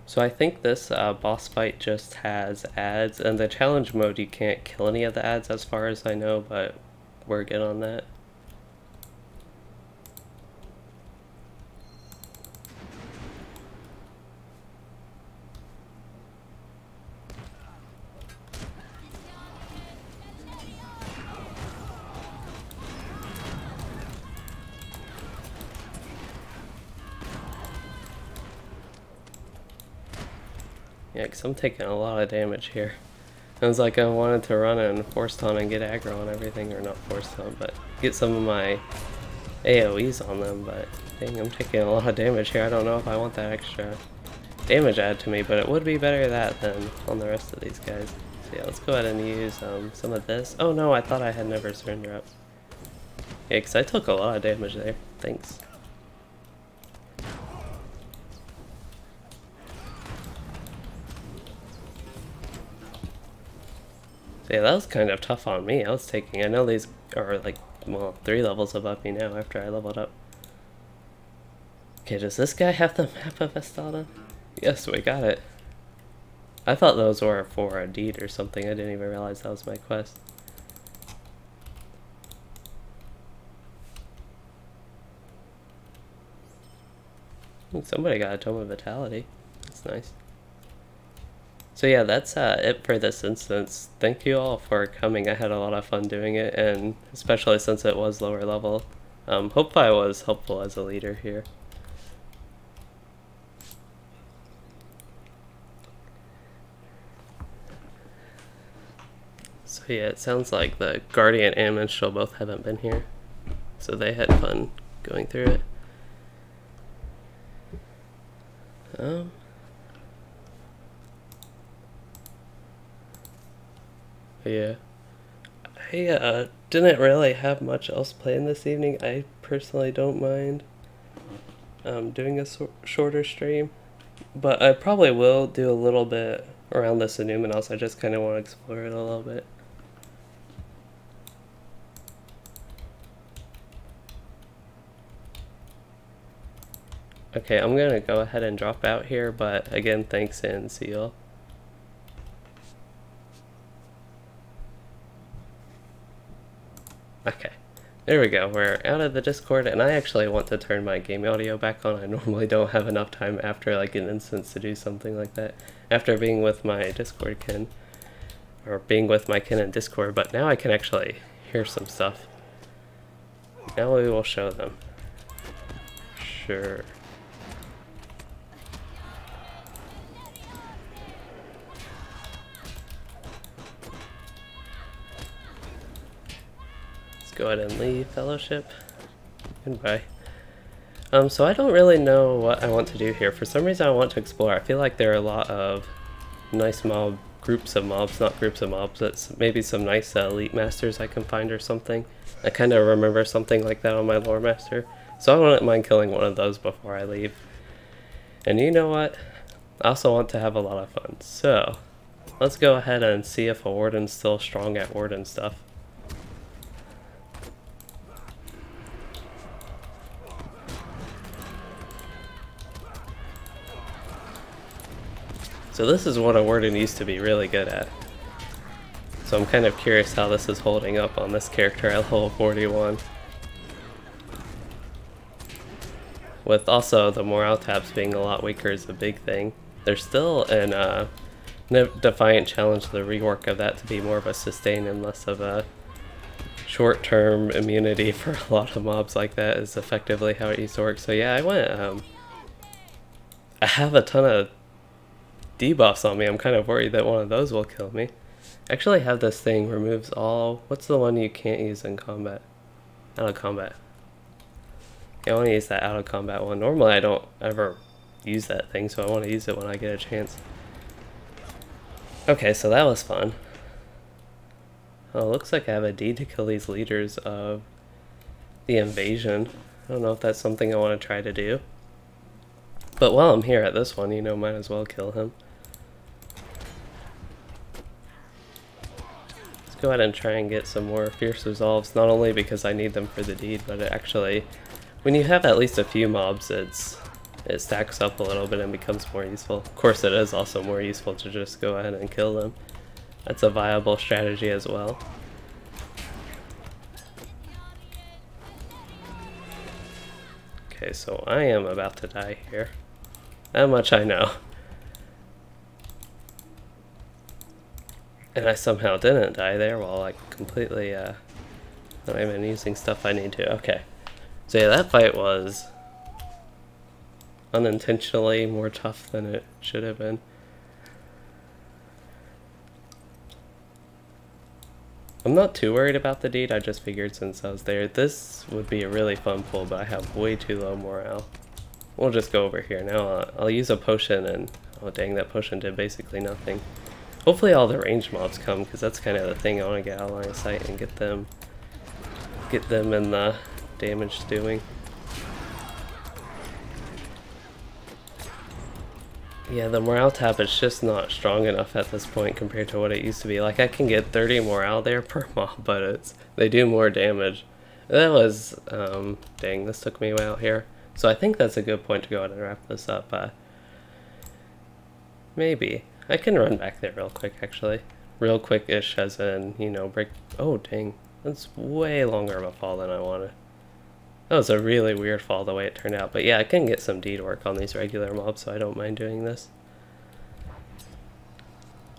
So I think this boss fight just has ads, and the challenge mode you can't kill any of the ads as far as I know, but we're good on that. Yeah, because I'm taking a lot of damage here. It was like I wanted to run and force taunt and get aggro on everything, or not force taunt, but get some of my AoEs on them, but dang, I'm taking a lot of damage here. I don't know if I want that extra damage added to me, but it would be better that than on the rest of these guys. So yeah, let's go ahead and use some of this. Oh no, I thought I had never surrender up. Yeah, because I took a lot of damage there. Thanks. So yeah, that was kind of tough on me. I know these are like, well, 3 levels above me now after I leveled up. Okay, does this guy have the map of Estada? Yes, we got it. I thought those were for a deed or something. I didn't even realize that was my quest. Somebody got a Tome of Vitality. That's nice. So yeah, that's it for this instance. Thank you all for coming. I had a lot of fun doing it, and especially since it was lower level. Hope I was helpful as a leader here. So yeah, it sounds like the Guardian and Minstrel both haven't been here, so they had fun going through it. Yeah, I didn't really have much else planned this evening. I personally don't mind doing a shorter stream, but I probably will do a little bit around this Annuminas. I just kind of want to explore it a little bit. Okay, I'm gonna go ahead and drop out here, but again, thanks and see y'all. Okay, there we go. We're out of the Discord, and I actually want to turn my game audio back on. I normally don't have enough time after like an instance to do something like that. After being with my Discord kin, or being with my kin in Discord, but now I can actually hear some stuff. Now we will show them. Sure. Go ahead and leave Fellowship. Goodbye. So I don't really know what I want to do here. For some reason I want to explore. I feel like there are a lot of nice groups of mobs, not groups of mobs, but maybe some nice elite masters I can find or something. I kind of remember something like that on my lore master. So I wouldn't mind killing one of those before I leave. And you know what? I also want to have a lot of fun. So let's go ahead and see if a Warden's still strong at Warden stuff. So this is what a Warden used to be really good at. So I'm kind of curious how this is holding up on this character at level 41. With also the morale tabs being a lot weaker is a big thing. There's still an Defiant challenge, the rework of that to be more of a sustain and less of a short-term immunity for a lot of mobs like that is effectively how it used to work. So yeah, I have a ton of debuffs on me. I'm kind of worried that one of those will kill me. I actually have this thing, removes all, what's the one you can't use in combat? Out of combat. Yeah, I want to use that out of combat one. Normally I don't ever use that thing, so I want to use it when I get a chance. Okay, so that was fun. Oh, looks like I have a deed to kill these leaders of the invasion. I don't know if that's something I want to try to do. But while I'm here at this one, you know, might as well kill him. Let's go ahead and try and get some more fierce resolves, not only because I need them for the deed, but it actually, when you have at least a few mobs, it stacks up a little bit and becomes more useful. Of course, it is also more useful to just go ahead and kill them. That's a viable strategy as well. Okay, so I am about to die here. That much I know. And I somehow didn't die there while I completely not even using stuff I need to. Okay. So yeah, that fight was unintentionally more tough than it should have been. I'm not too worried about the deed. I just figured since I was there, this would be a really fun pull, but I have way too low morale. We'll just go over here now. I'll use a potion, and oh dang, that potion did basically nothing. Hopefully all the ranged mobs come, because that's kind of the thing. I want to get out of line of sight and get them in the damage doing. Yeah, the morale tab is just not strong enough at this point compared to what it used to be. Like, I can get 30 morale there per mob, but they do more damage. That was, dang, this took me way out here. So I think that's a good point to go ahead and wrap this up. Maybe. I can run back there real quick, actually. Real quick-ish as in, you know, break... Oh, dang. That's way longer of a fall than I wanted. That was a really weird fall the way it turned out. But yeah, I can get some deed work on these regular mobs, so I don't mind doing this.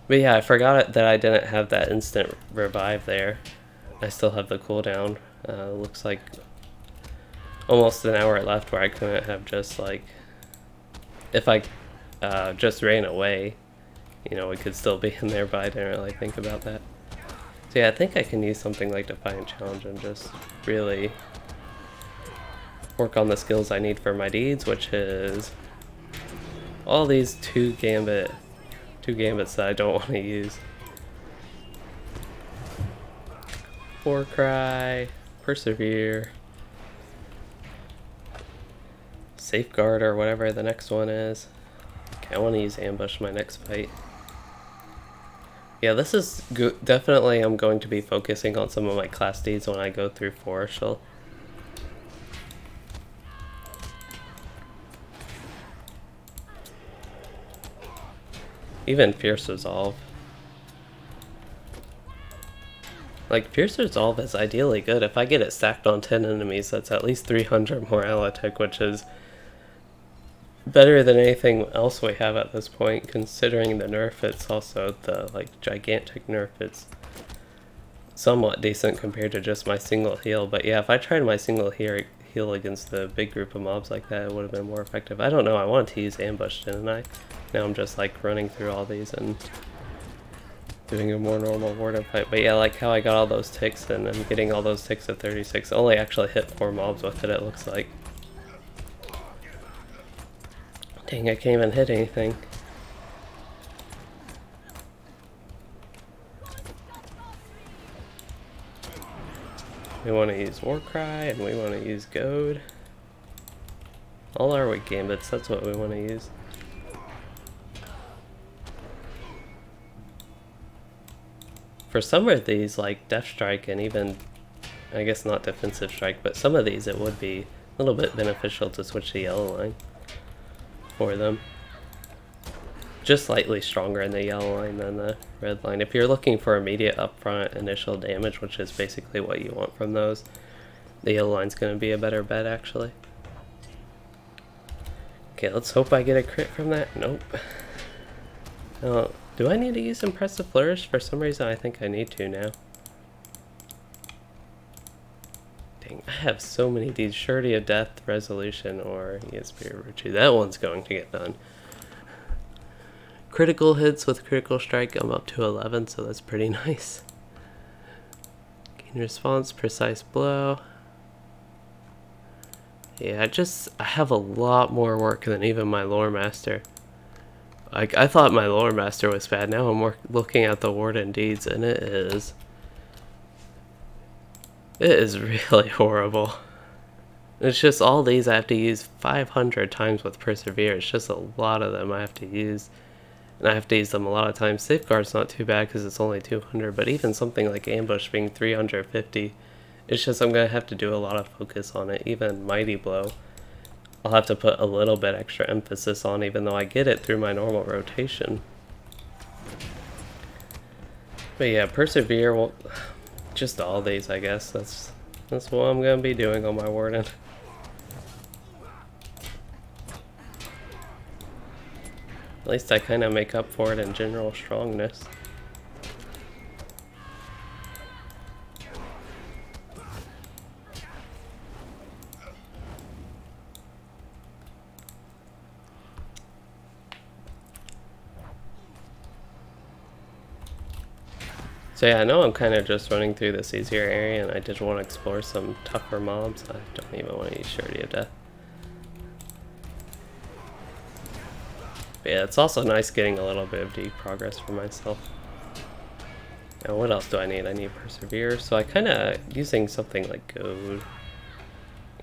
But yeah, I forgot that I didn't have that instant revive there. I still have the cooldown. Looks like almost an hour left where I couldn't have just like... If I just ran away, you know, we could still be in there, but I didn't really think about that. So yeah, I think I can use something like Defiant Challenge and just really work on the skills I need for my deeds, which is all these two gambits that I don't want to use. Warcry, Persevere, Safeguard, or whatever the next one is. Okay, I want to use Ambush my next fight. Yeah, this is definitely I'm going to be focusing on some of my class deeds when I go through Forestial. Even Fierce Resolve. Like, Fierce Resolve is ideally good. If I get it stacked on 10 enemies, that's at least 300 morale tick, which is better than anything else we have at this point, considering the nerf. It's also the, like, gigantic nerf. It's somewhat decent compared to just my single heal. But yeah, if I tried my single heal against the big group of mobs like that, it would have been more effective. I don't know, I wanted to use Ambush, didn't I? Now I'm just like running through all these and doing a more normal Warden fight. But yeah, like how I got all those ticks, and I'm getting all those ticks at 36. Only actually hit 4 mobs with it, it looks like. Dang, I can't even hit anything. We want to use Warcry, and we want to use Goad. All our weak gambits, that's what we want to use. For some of these, like Death Strike, and even, I guess not Defensive Strike, but some of these it would be a little bit beneficial to switch the yellow line for them. Just slightly stronger in the yellow line than the red line. If you're looking for immediate upfront initial damage, which is basically what you want from those, the yellow line's going to be a better bet, actually. Okay, let's hope I get a crit from that. Nope. Do I need to use Impressive Flourish? For some reason I think I need to now. I have so many of these. Surety of Death, Resolution, or ESP or Virtue. That one's going to get done. Critical hits with Critical Strike, I'm up to 11, so that's pretty nice. Keen Response, Precise Blow. Yeah, I have a lot more work than even my Lore Master. Like, I thought my Lore Master was bad. Now I'm looking at the Warden deeds, and it is really horrible. It's just all these I have to use 500 times with Persevere. It's just a lot of them I have to use. And I have to use them a lot of times. Safeguard's not too bad because it's only 200, but even something like Ambush being 350, it's just I'm going to have to do a lot of focus on it. Even Mighty Blow, I'll have to put a little bit extra emphasis on, even though I get it through my normal rotation. But yeah, Persevere, well, just all these, I guess. That's what I'm going to be doing on my Warden. At least I kind of make up for it in general strongness. So yeah, I know I'm kind of just running through this easier area, and I did want to explore some tougher mobs. I don't even want to use Surety of Death. But yeah, it's also nice getting a little bit of deep progress for myself. Now what else do I need? I need Persevere, so I kind of using something like Goad.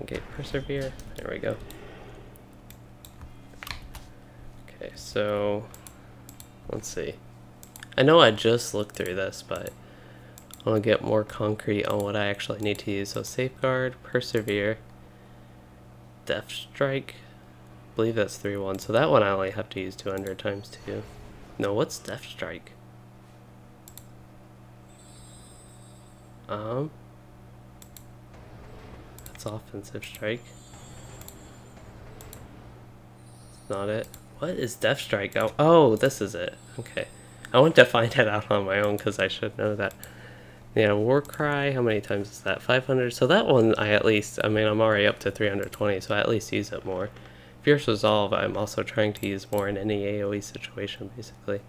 Okay, Persevere, there we go. Okay, so let's see. I know I just looked through this, but I want to get more concrete on what I actually need to use. So Safeguard, Persevere, Death Strike. I believe that's 3-1. So that one I only have to use 200 times too. No, what's Death Strike? That's Offensive Strike. It's not it. What is Death Strike? Oh, this is it. Okay. I want to find it out on my own because I should know that. Yeah, Warcry, how many times is that? 500. So that one I mean, I'm already up to 320, so I at least use it more. Fierce Resolve, I'm also trying to use more in any AoE situation, basically.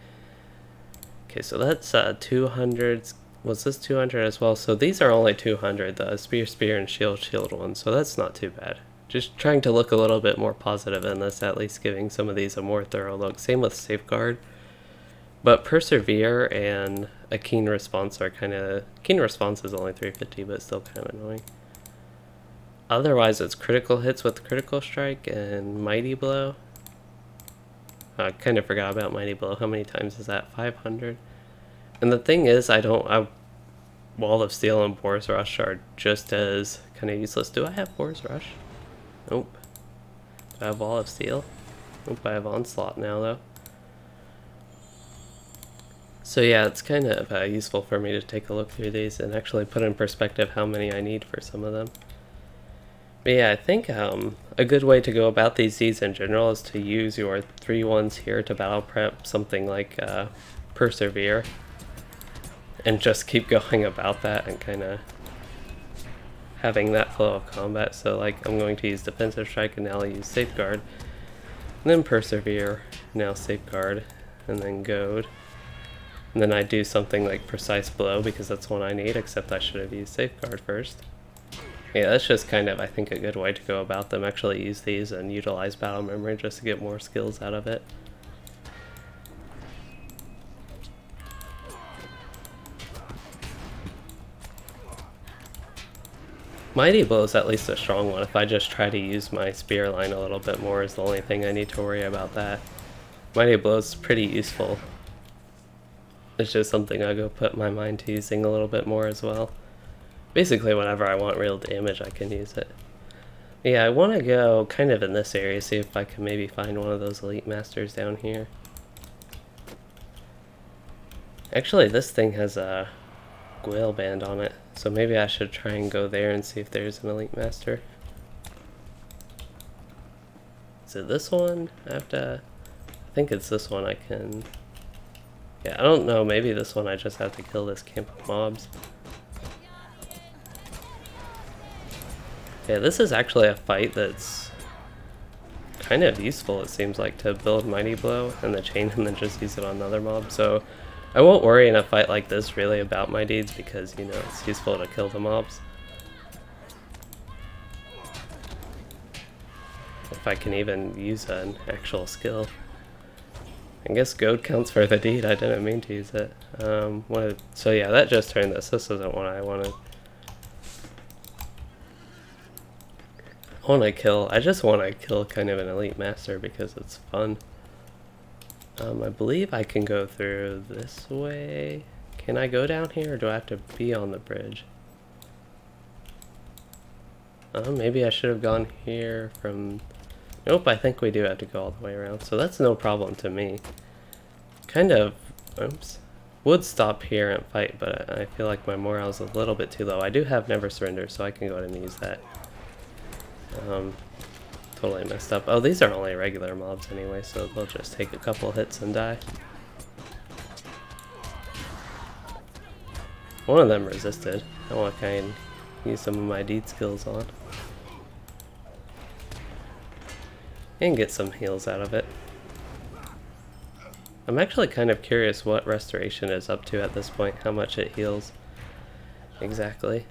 Okay, so that's 200. Was this 200 as well? So these are only 200, the Spear, and Shield ones, so that's not too bad. Just trying to look a little bit more positive in this, at least giving some of these a more thorough look. Same with Safeguard. But Persevere and a Keen Response are kind of... Keen Response is only 350, but still kind of annoying. Otherwise, it's Critical Hits with Critical Strike and Mighty Blow. I kind of forgot about Mighty Blow. How many times is that? 500? And the thing is, Wall of Steel and Boar's Rush are just as kind of useless. Do I have Boar's Rush? Nope. Do I have Wall of Steel? Nope, I have Onslaught now, though. So yeah, it's kind of useful for me to take a look through these and actually put in perspective how many I need for some of them. But yeah, I think a good way to go about these deeds in general is to use your 3-1s here to battle prep something like Persevere. And just keep going about that and kind of having that flow of combat. So like, I'm going to use Defensive Strike and now I'll use Safeguard. And then Persevere, now Safeguard, and then Goad. And then I do something like Precise Blow because that's one I need, except I should have used Safeguard first. Yeah, that's just kind of, I think, a good way to go about them. Actually use these and utilize Battle Memory just to get more skills out of it. Mighty Blow is at least a strong one. If I just try to use my Spear line a little bit more is the only thing I need to worry about that. Mighty Blow is pretty useful. It's just something I go put my mind to using a little bit more as well. Basically, whenever I want real damage, I can use it. Yeah, I want to go kind of in this area, see if I can maybe find one of those Elite Masters down here. Actually, this thing has a Gwail Band on it, so maybe I should try and go there and see if there's an Elite Master. Is it this one? I think it's this one I can... Yeah, I don't know, maybe this one I just have to kill this camp of mobs. Yeah, this is actually a fight that's kind of useful, it seems like, to build Mighty Blow and the chain and then just use it on another mob. So I won't worry in a fight like this really about my deeds because, you know, it's useful to kill the mobs. If I can even use an actual skill. I guess goad counts for the deed, I didn't mean to use it. So yeah, that just turned this. This isn't what I wanted. I just want to kill kind of an elite master because it's fun. I believe I can go through this way. Can I go down here or do I have to be on the bridge? Maybe I should have gone here from... Nope, I think we do have to go all the way around, so that's no problem to me. Kind of, oops, would stop here and fight, but I feel like my morale's a little bit too low. I do have Never Surrender, so I can go ahead and use that. Totally messed up. Oh, these are only regular mobs anyway, so they'll just take a couple hits and die. One of them resisted. I want to kind of use some of my deed skills on. And get some heals out of it. I'm actually kind of curious what Restoration is up to at this point, how much it heals exactly.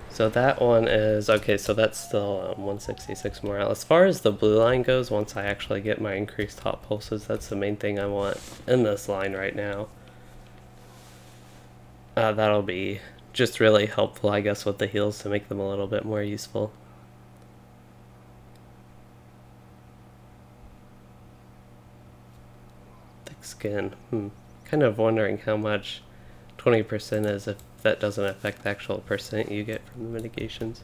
So that one is, okay, so that's still 166 morale. As far as the blue line goes, once I actually get my increased hot pulses, that's the main thing I want in this line right now. That'll be just really helpful, I guess, with the heals to make them a little bit more useful. Thick skin. Kind of wondering how much 20% is if that doesn't affect the actual percent you get from the mitigations.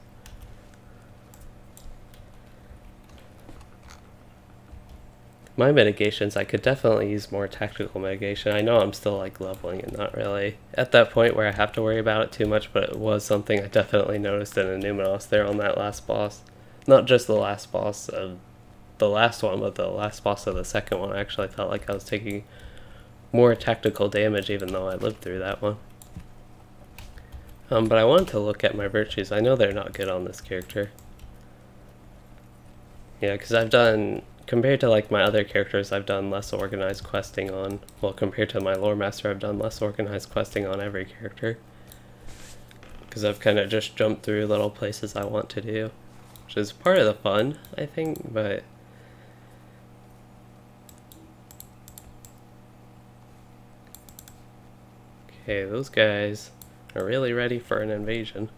My mitigations, I could definitely use more tactical mitigation. I know I'm still like leveling and not really at that point where I have to worry about it too much, but it was something I definitely noticed in Annuminas there on that last boss. Not just the last boss of the last one, but the last boss of the second one. I actually felt like I was taking more tactical damage even though I lived through that one. But I wanted to look at my virtues. I know they're not good on this character. Yeah, because I've done, compared to like my other characters, I've done less organized questing on, well, compared to my lore master, I've done less organized questing on every character. Because I've kind of just jumped through little places I want to do, which is part of the fun, I think, but... Okay, those guys are really ready for an invasion.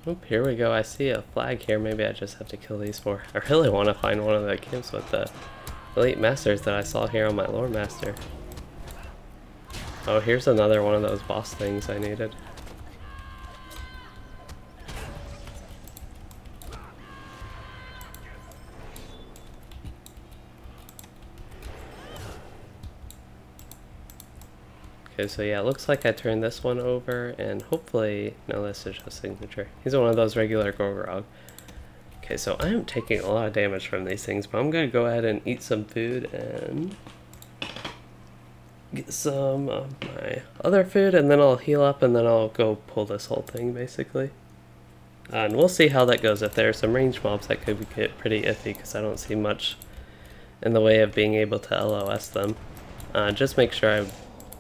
Oop, here we go. I see a flag here. Maybe I just have to kill these four. I really want to find one of the camps with the elite masters that I saw here on my lore master. Oh, here's another one of those boss things I needed. Okay, so yeah, it looks like I turned this one over, and hopefully, no, this is just signature. He's one of those regular Gorgorog. Okay, so I am taking a lot of damage from these things, but I'm going to go ahead and eat some food and get some of my other food, and then I'll heal up, and then I'll go pull this whole thing, basically. And we'll see how that goes. If there are some range mobs, that could get pretty iffy, because I don't see much in the way of being able to LOS them. Just make sure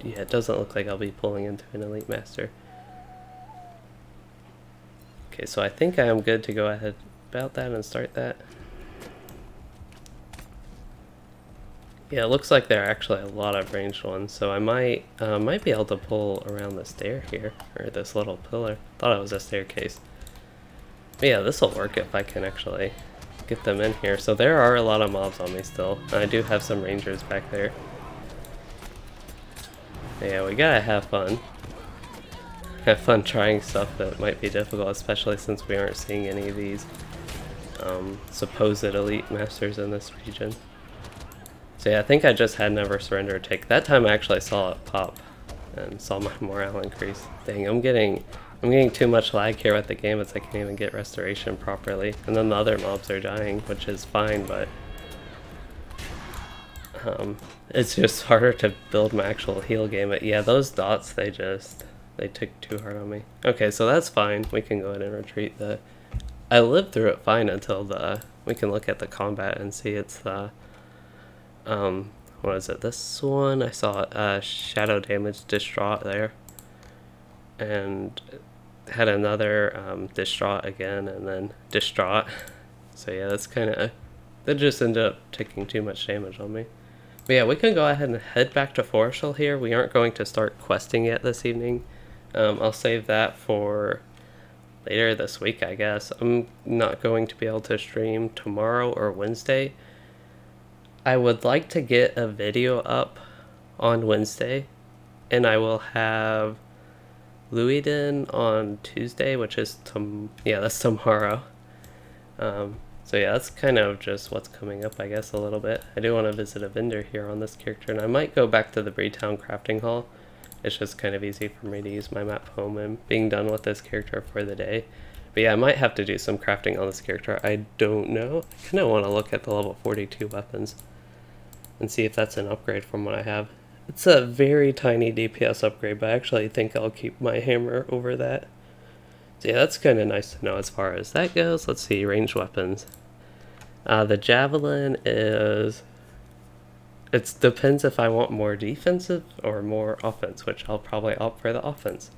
yeah, it doesn't look like I'll be pulling into an elite master. Okay, so I think I am good to go ahead about that and start that. Yeah, it looks like there are actually a lot of ranged ones, so I might be able to pull around the stair here, or this little pillar. Thought it was a staircase. But yeah, this will work if I can actually get them in here. So there are a lot of mobs on me still. I do have some rangers back there. Yeah, we gotta have fun. Have fun trying stuff that might be difficult, especially since we aren't seeing any of these supposed elite masters in this region. So yeah, I think I just had Never Surrender take. That time I actually saw it pop and saw my morale increase. Dang, I'm getting I'm getting too much lag here with the game as I can't even get restoration properly. And then the other mobs are dying, which is fine, but it's just harder to build my actual heal game. But yeah, those dots, they took too hard on me. Okay, so that's fine. We can go ahead and retreat. I lived through it fine until we can look at the combat and see it's the, what is it? This one, I saw shadow damage distraught there. And had another distraught again, and then distraught. So yeah, that's kind of, that just ended up taking too much damage on me. But yeah, we can go ahead and head back to Foreshell here. We aren't going to start questing yet this evening. I'll save that for later this week, I guess. I'm not going to be able to stream tomorrow or Wednesday. I would like to get a video up on Wednesday, and I will have Louisden on Tuesday, which is that's tomorrow. So yeah, that's kind of just what's coming up, I guess, a little bit. I do want to visit a vendor here on this character, and I might go back to the Breetown crafting hall. It's just kind of easy for me to use my map home and being done with this character for the day. But yeah, I might have to do some crafting on this character. I don't know. I kind of want to look at the level 42 weapons and see if that's an upgrade from what I have. It's a very tiny DPS upgrade, but I actually think I'll keep my hammer over that. So yeah, that's kind of nice to know as far as that goes. Let's see, ranged weapons. The javelin is... It depends if I want more defensive or more offense, which I'll probably opt for the offense.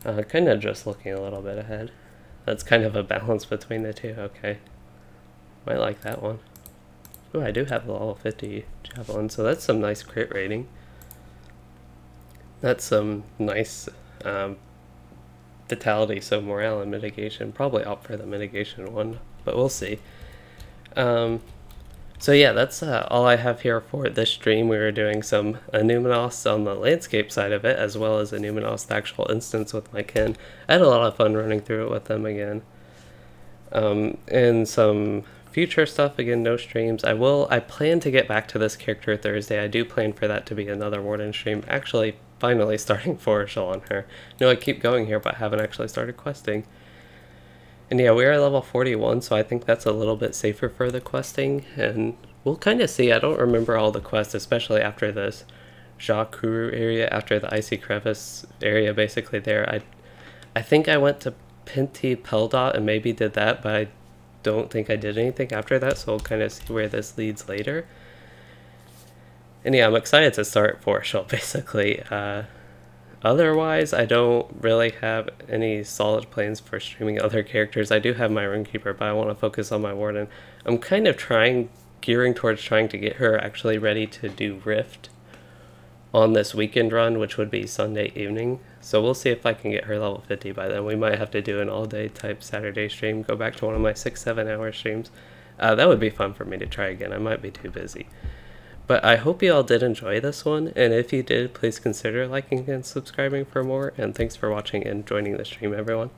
Kind of just looking a little bit ahead. That's kind of a balance between the two. Okay. Might like that one. Oh, I do have the level 50 javelin, so that's some nice crit rating. That's some nice vitality, so morale and mitigation. Probably opt for the mitigation one, but we'll see. So yeah, that's all I have here for this stream. We were doing some Annuminas on the landscape side of it, as well as Annuminas, the actual instance with my kin. I had a lot of fun running through it with them again. And some future stuff, again, no streams. I plan to get back to this character Thursday. I do plan for that to be another Warden stream. Actually, finally starting Foreshell on her. No, I keep going here, but haven't actually started questing. And yeah, we are level 41, so I think that's a little bit safer for the questing, and we'll kind of see. I don't remember all the quests, especially after this Jakuru area, after the Icy Crevice area, basically there. I think I went to Pinty Peldot and maybe did that, but I don't think I did anything after that, so we'll kind of see where this leads later. And yeah, I'm excited to start Foreshell, basically. Otherwise, I don't really have any solid plans for streaming other characters. I do have my Runekeeper, but I want to focus on my Warden. I'm kind of gearing towards trying to get her actually ready to do Rift on this weekend run, which would be Sunday evening. So we'll see if I can get her level 50 by then. We might have to do an all-day type Saturday stream, go back to one of my 6-7 hour streams. That would be fun for me to try again. I might be too busy. But I hope you all did enjoy this one, and if you did, please consider liking and subscribing for more, and thanks for watching and joining the stream, everyone.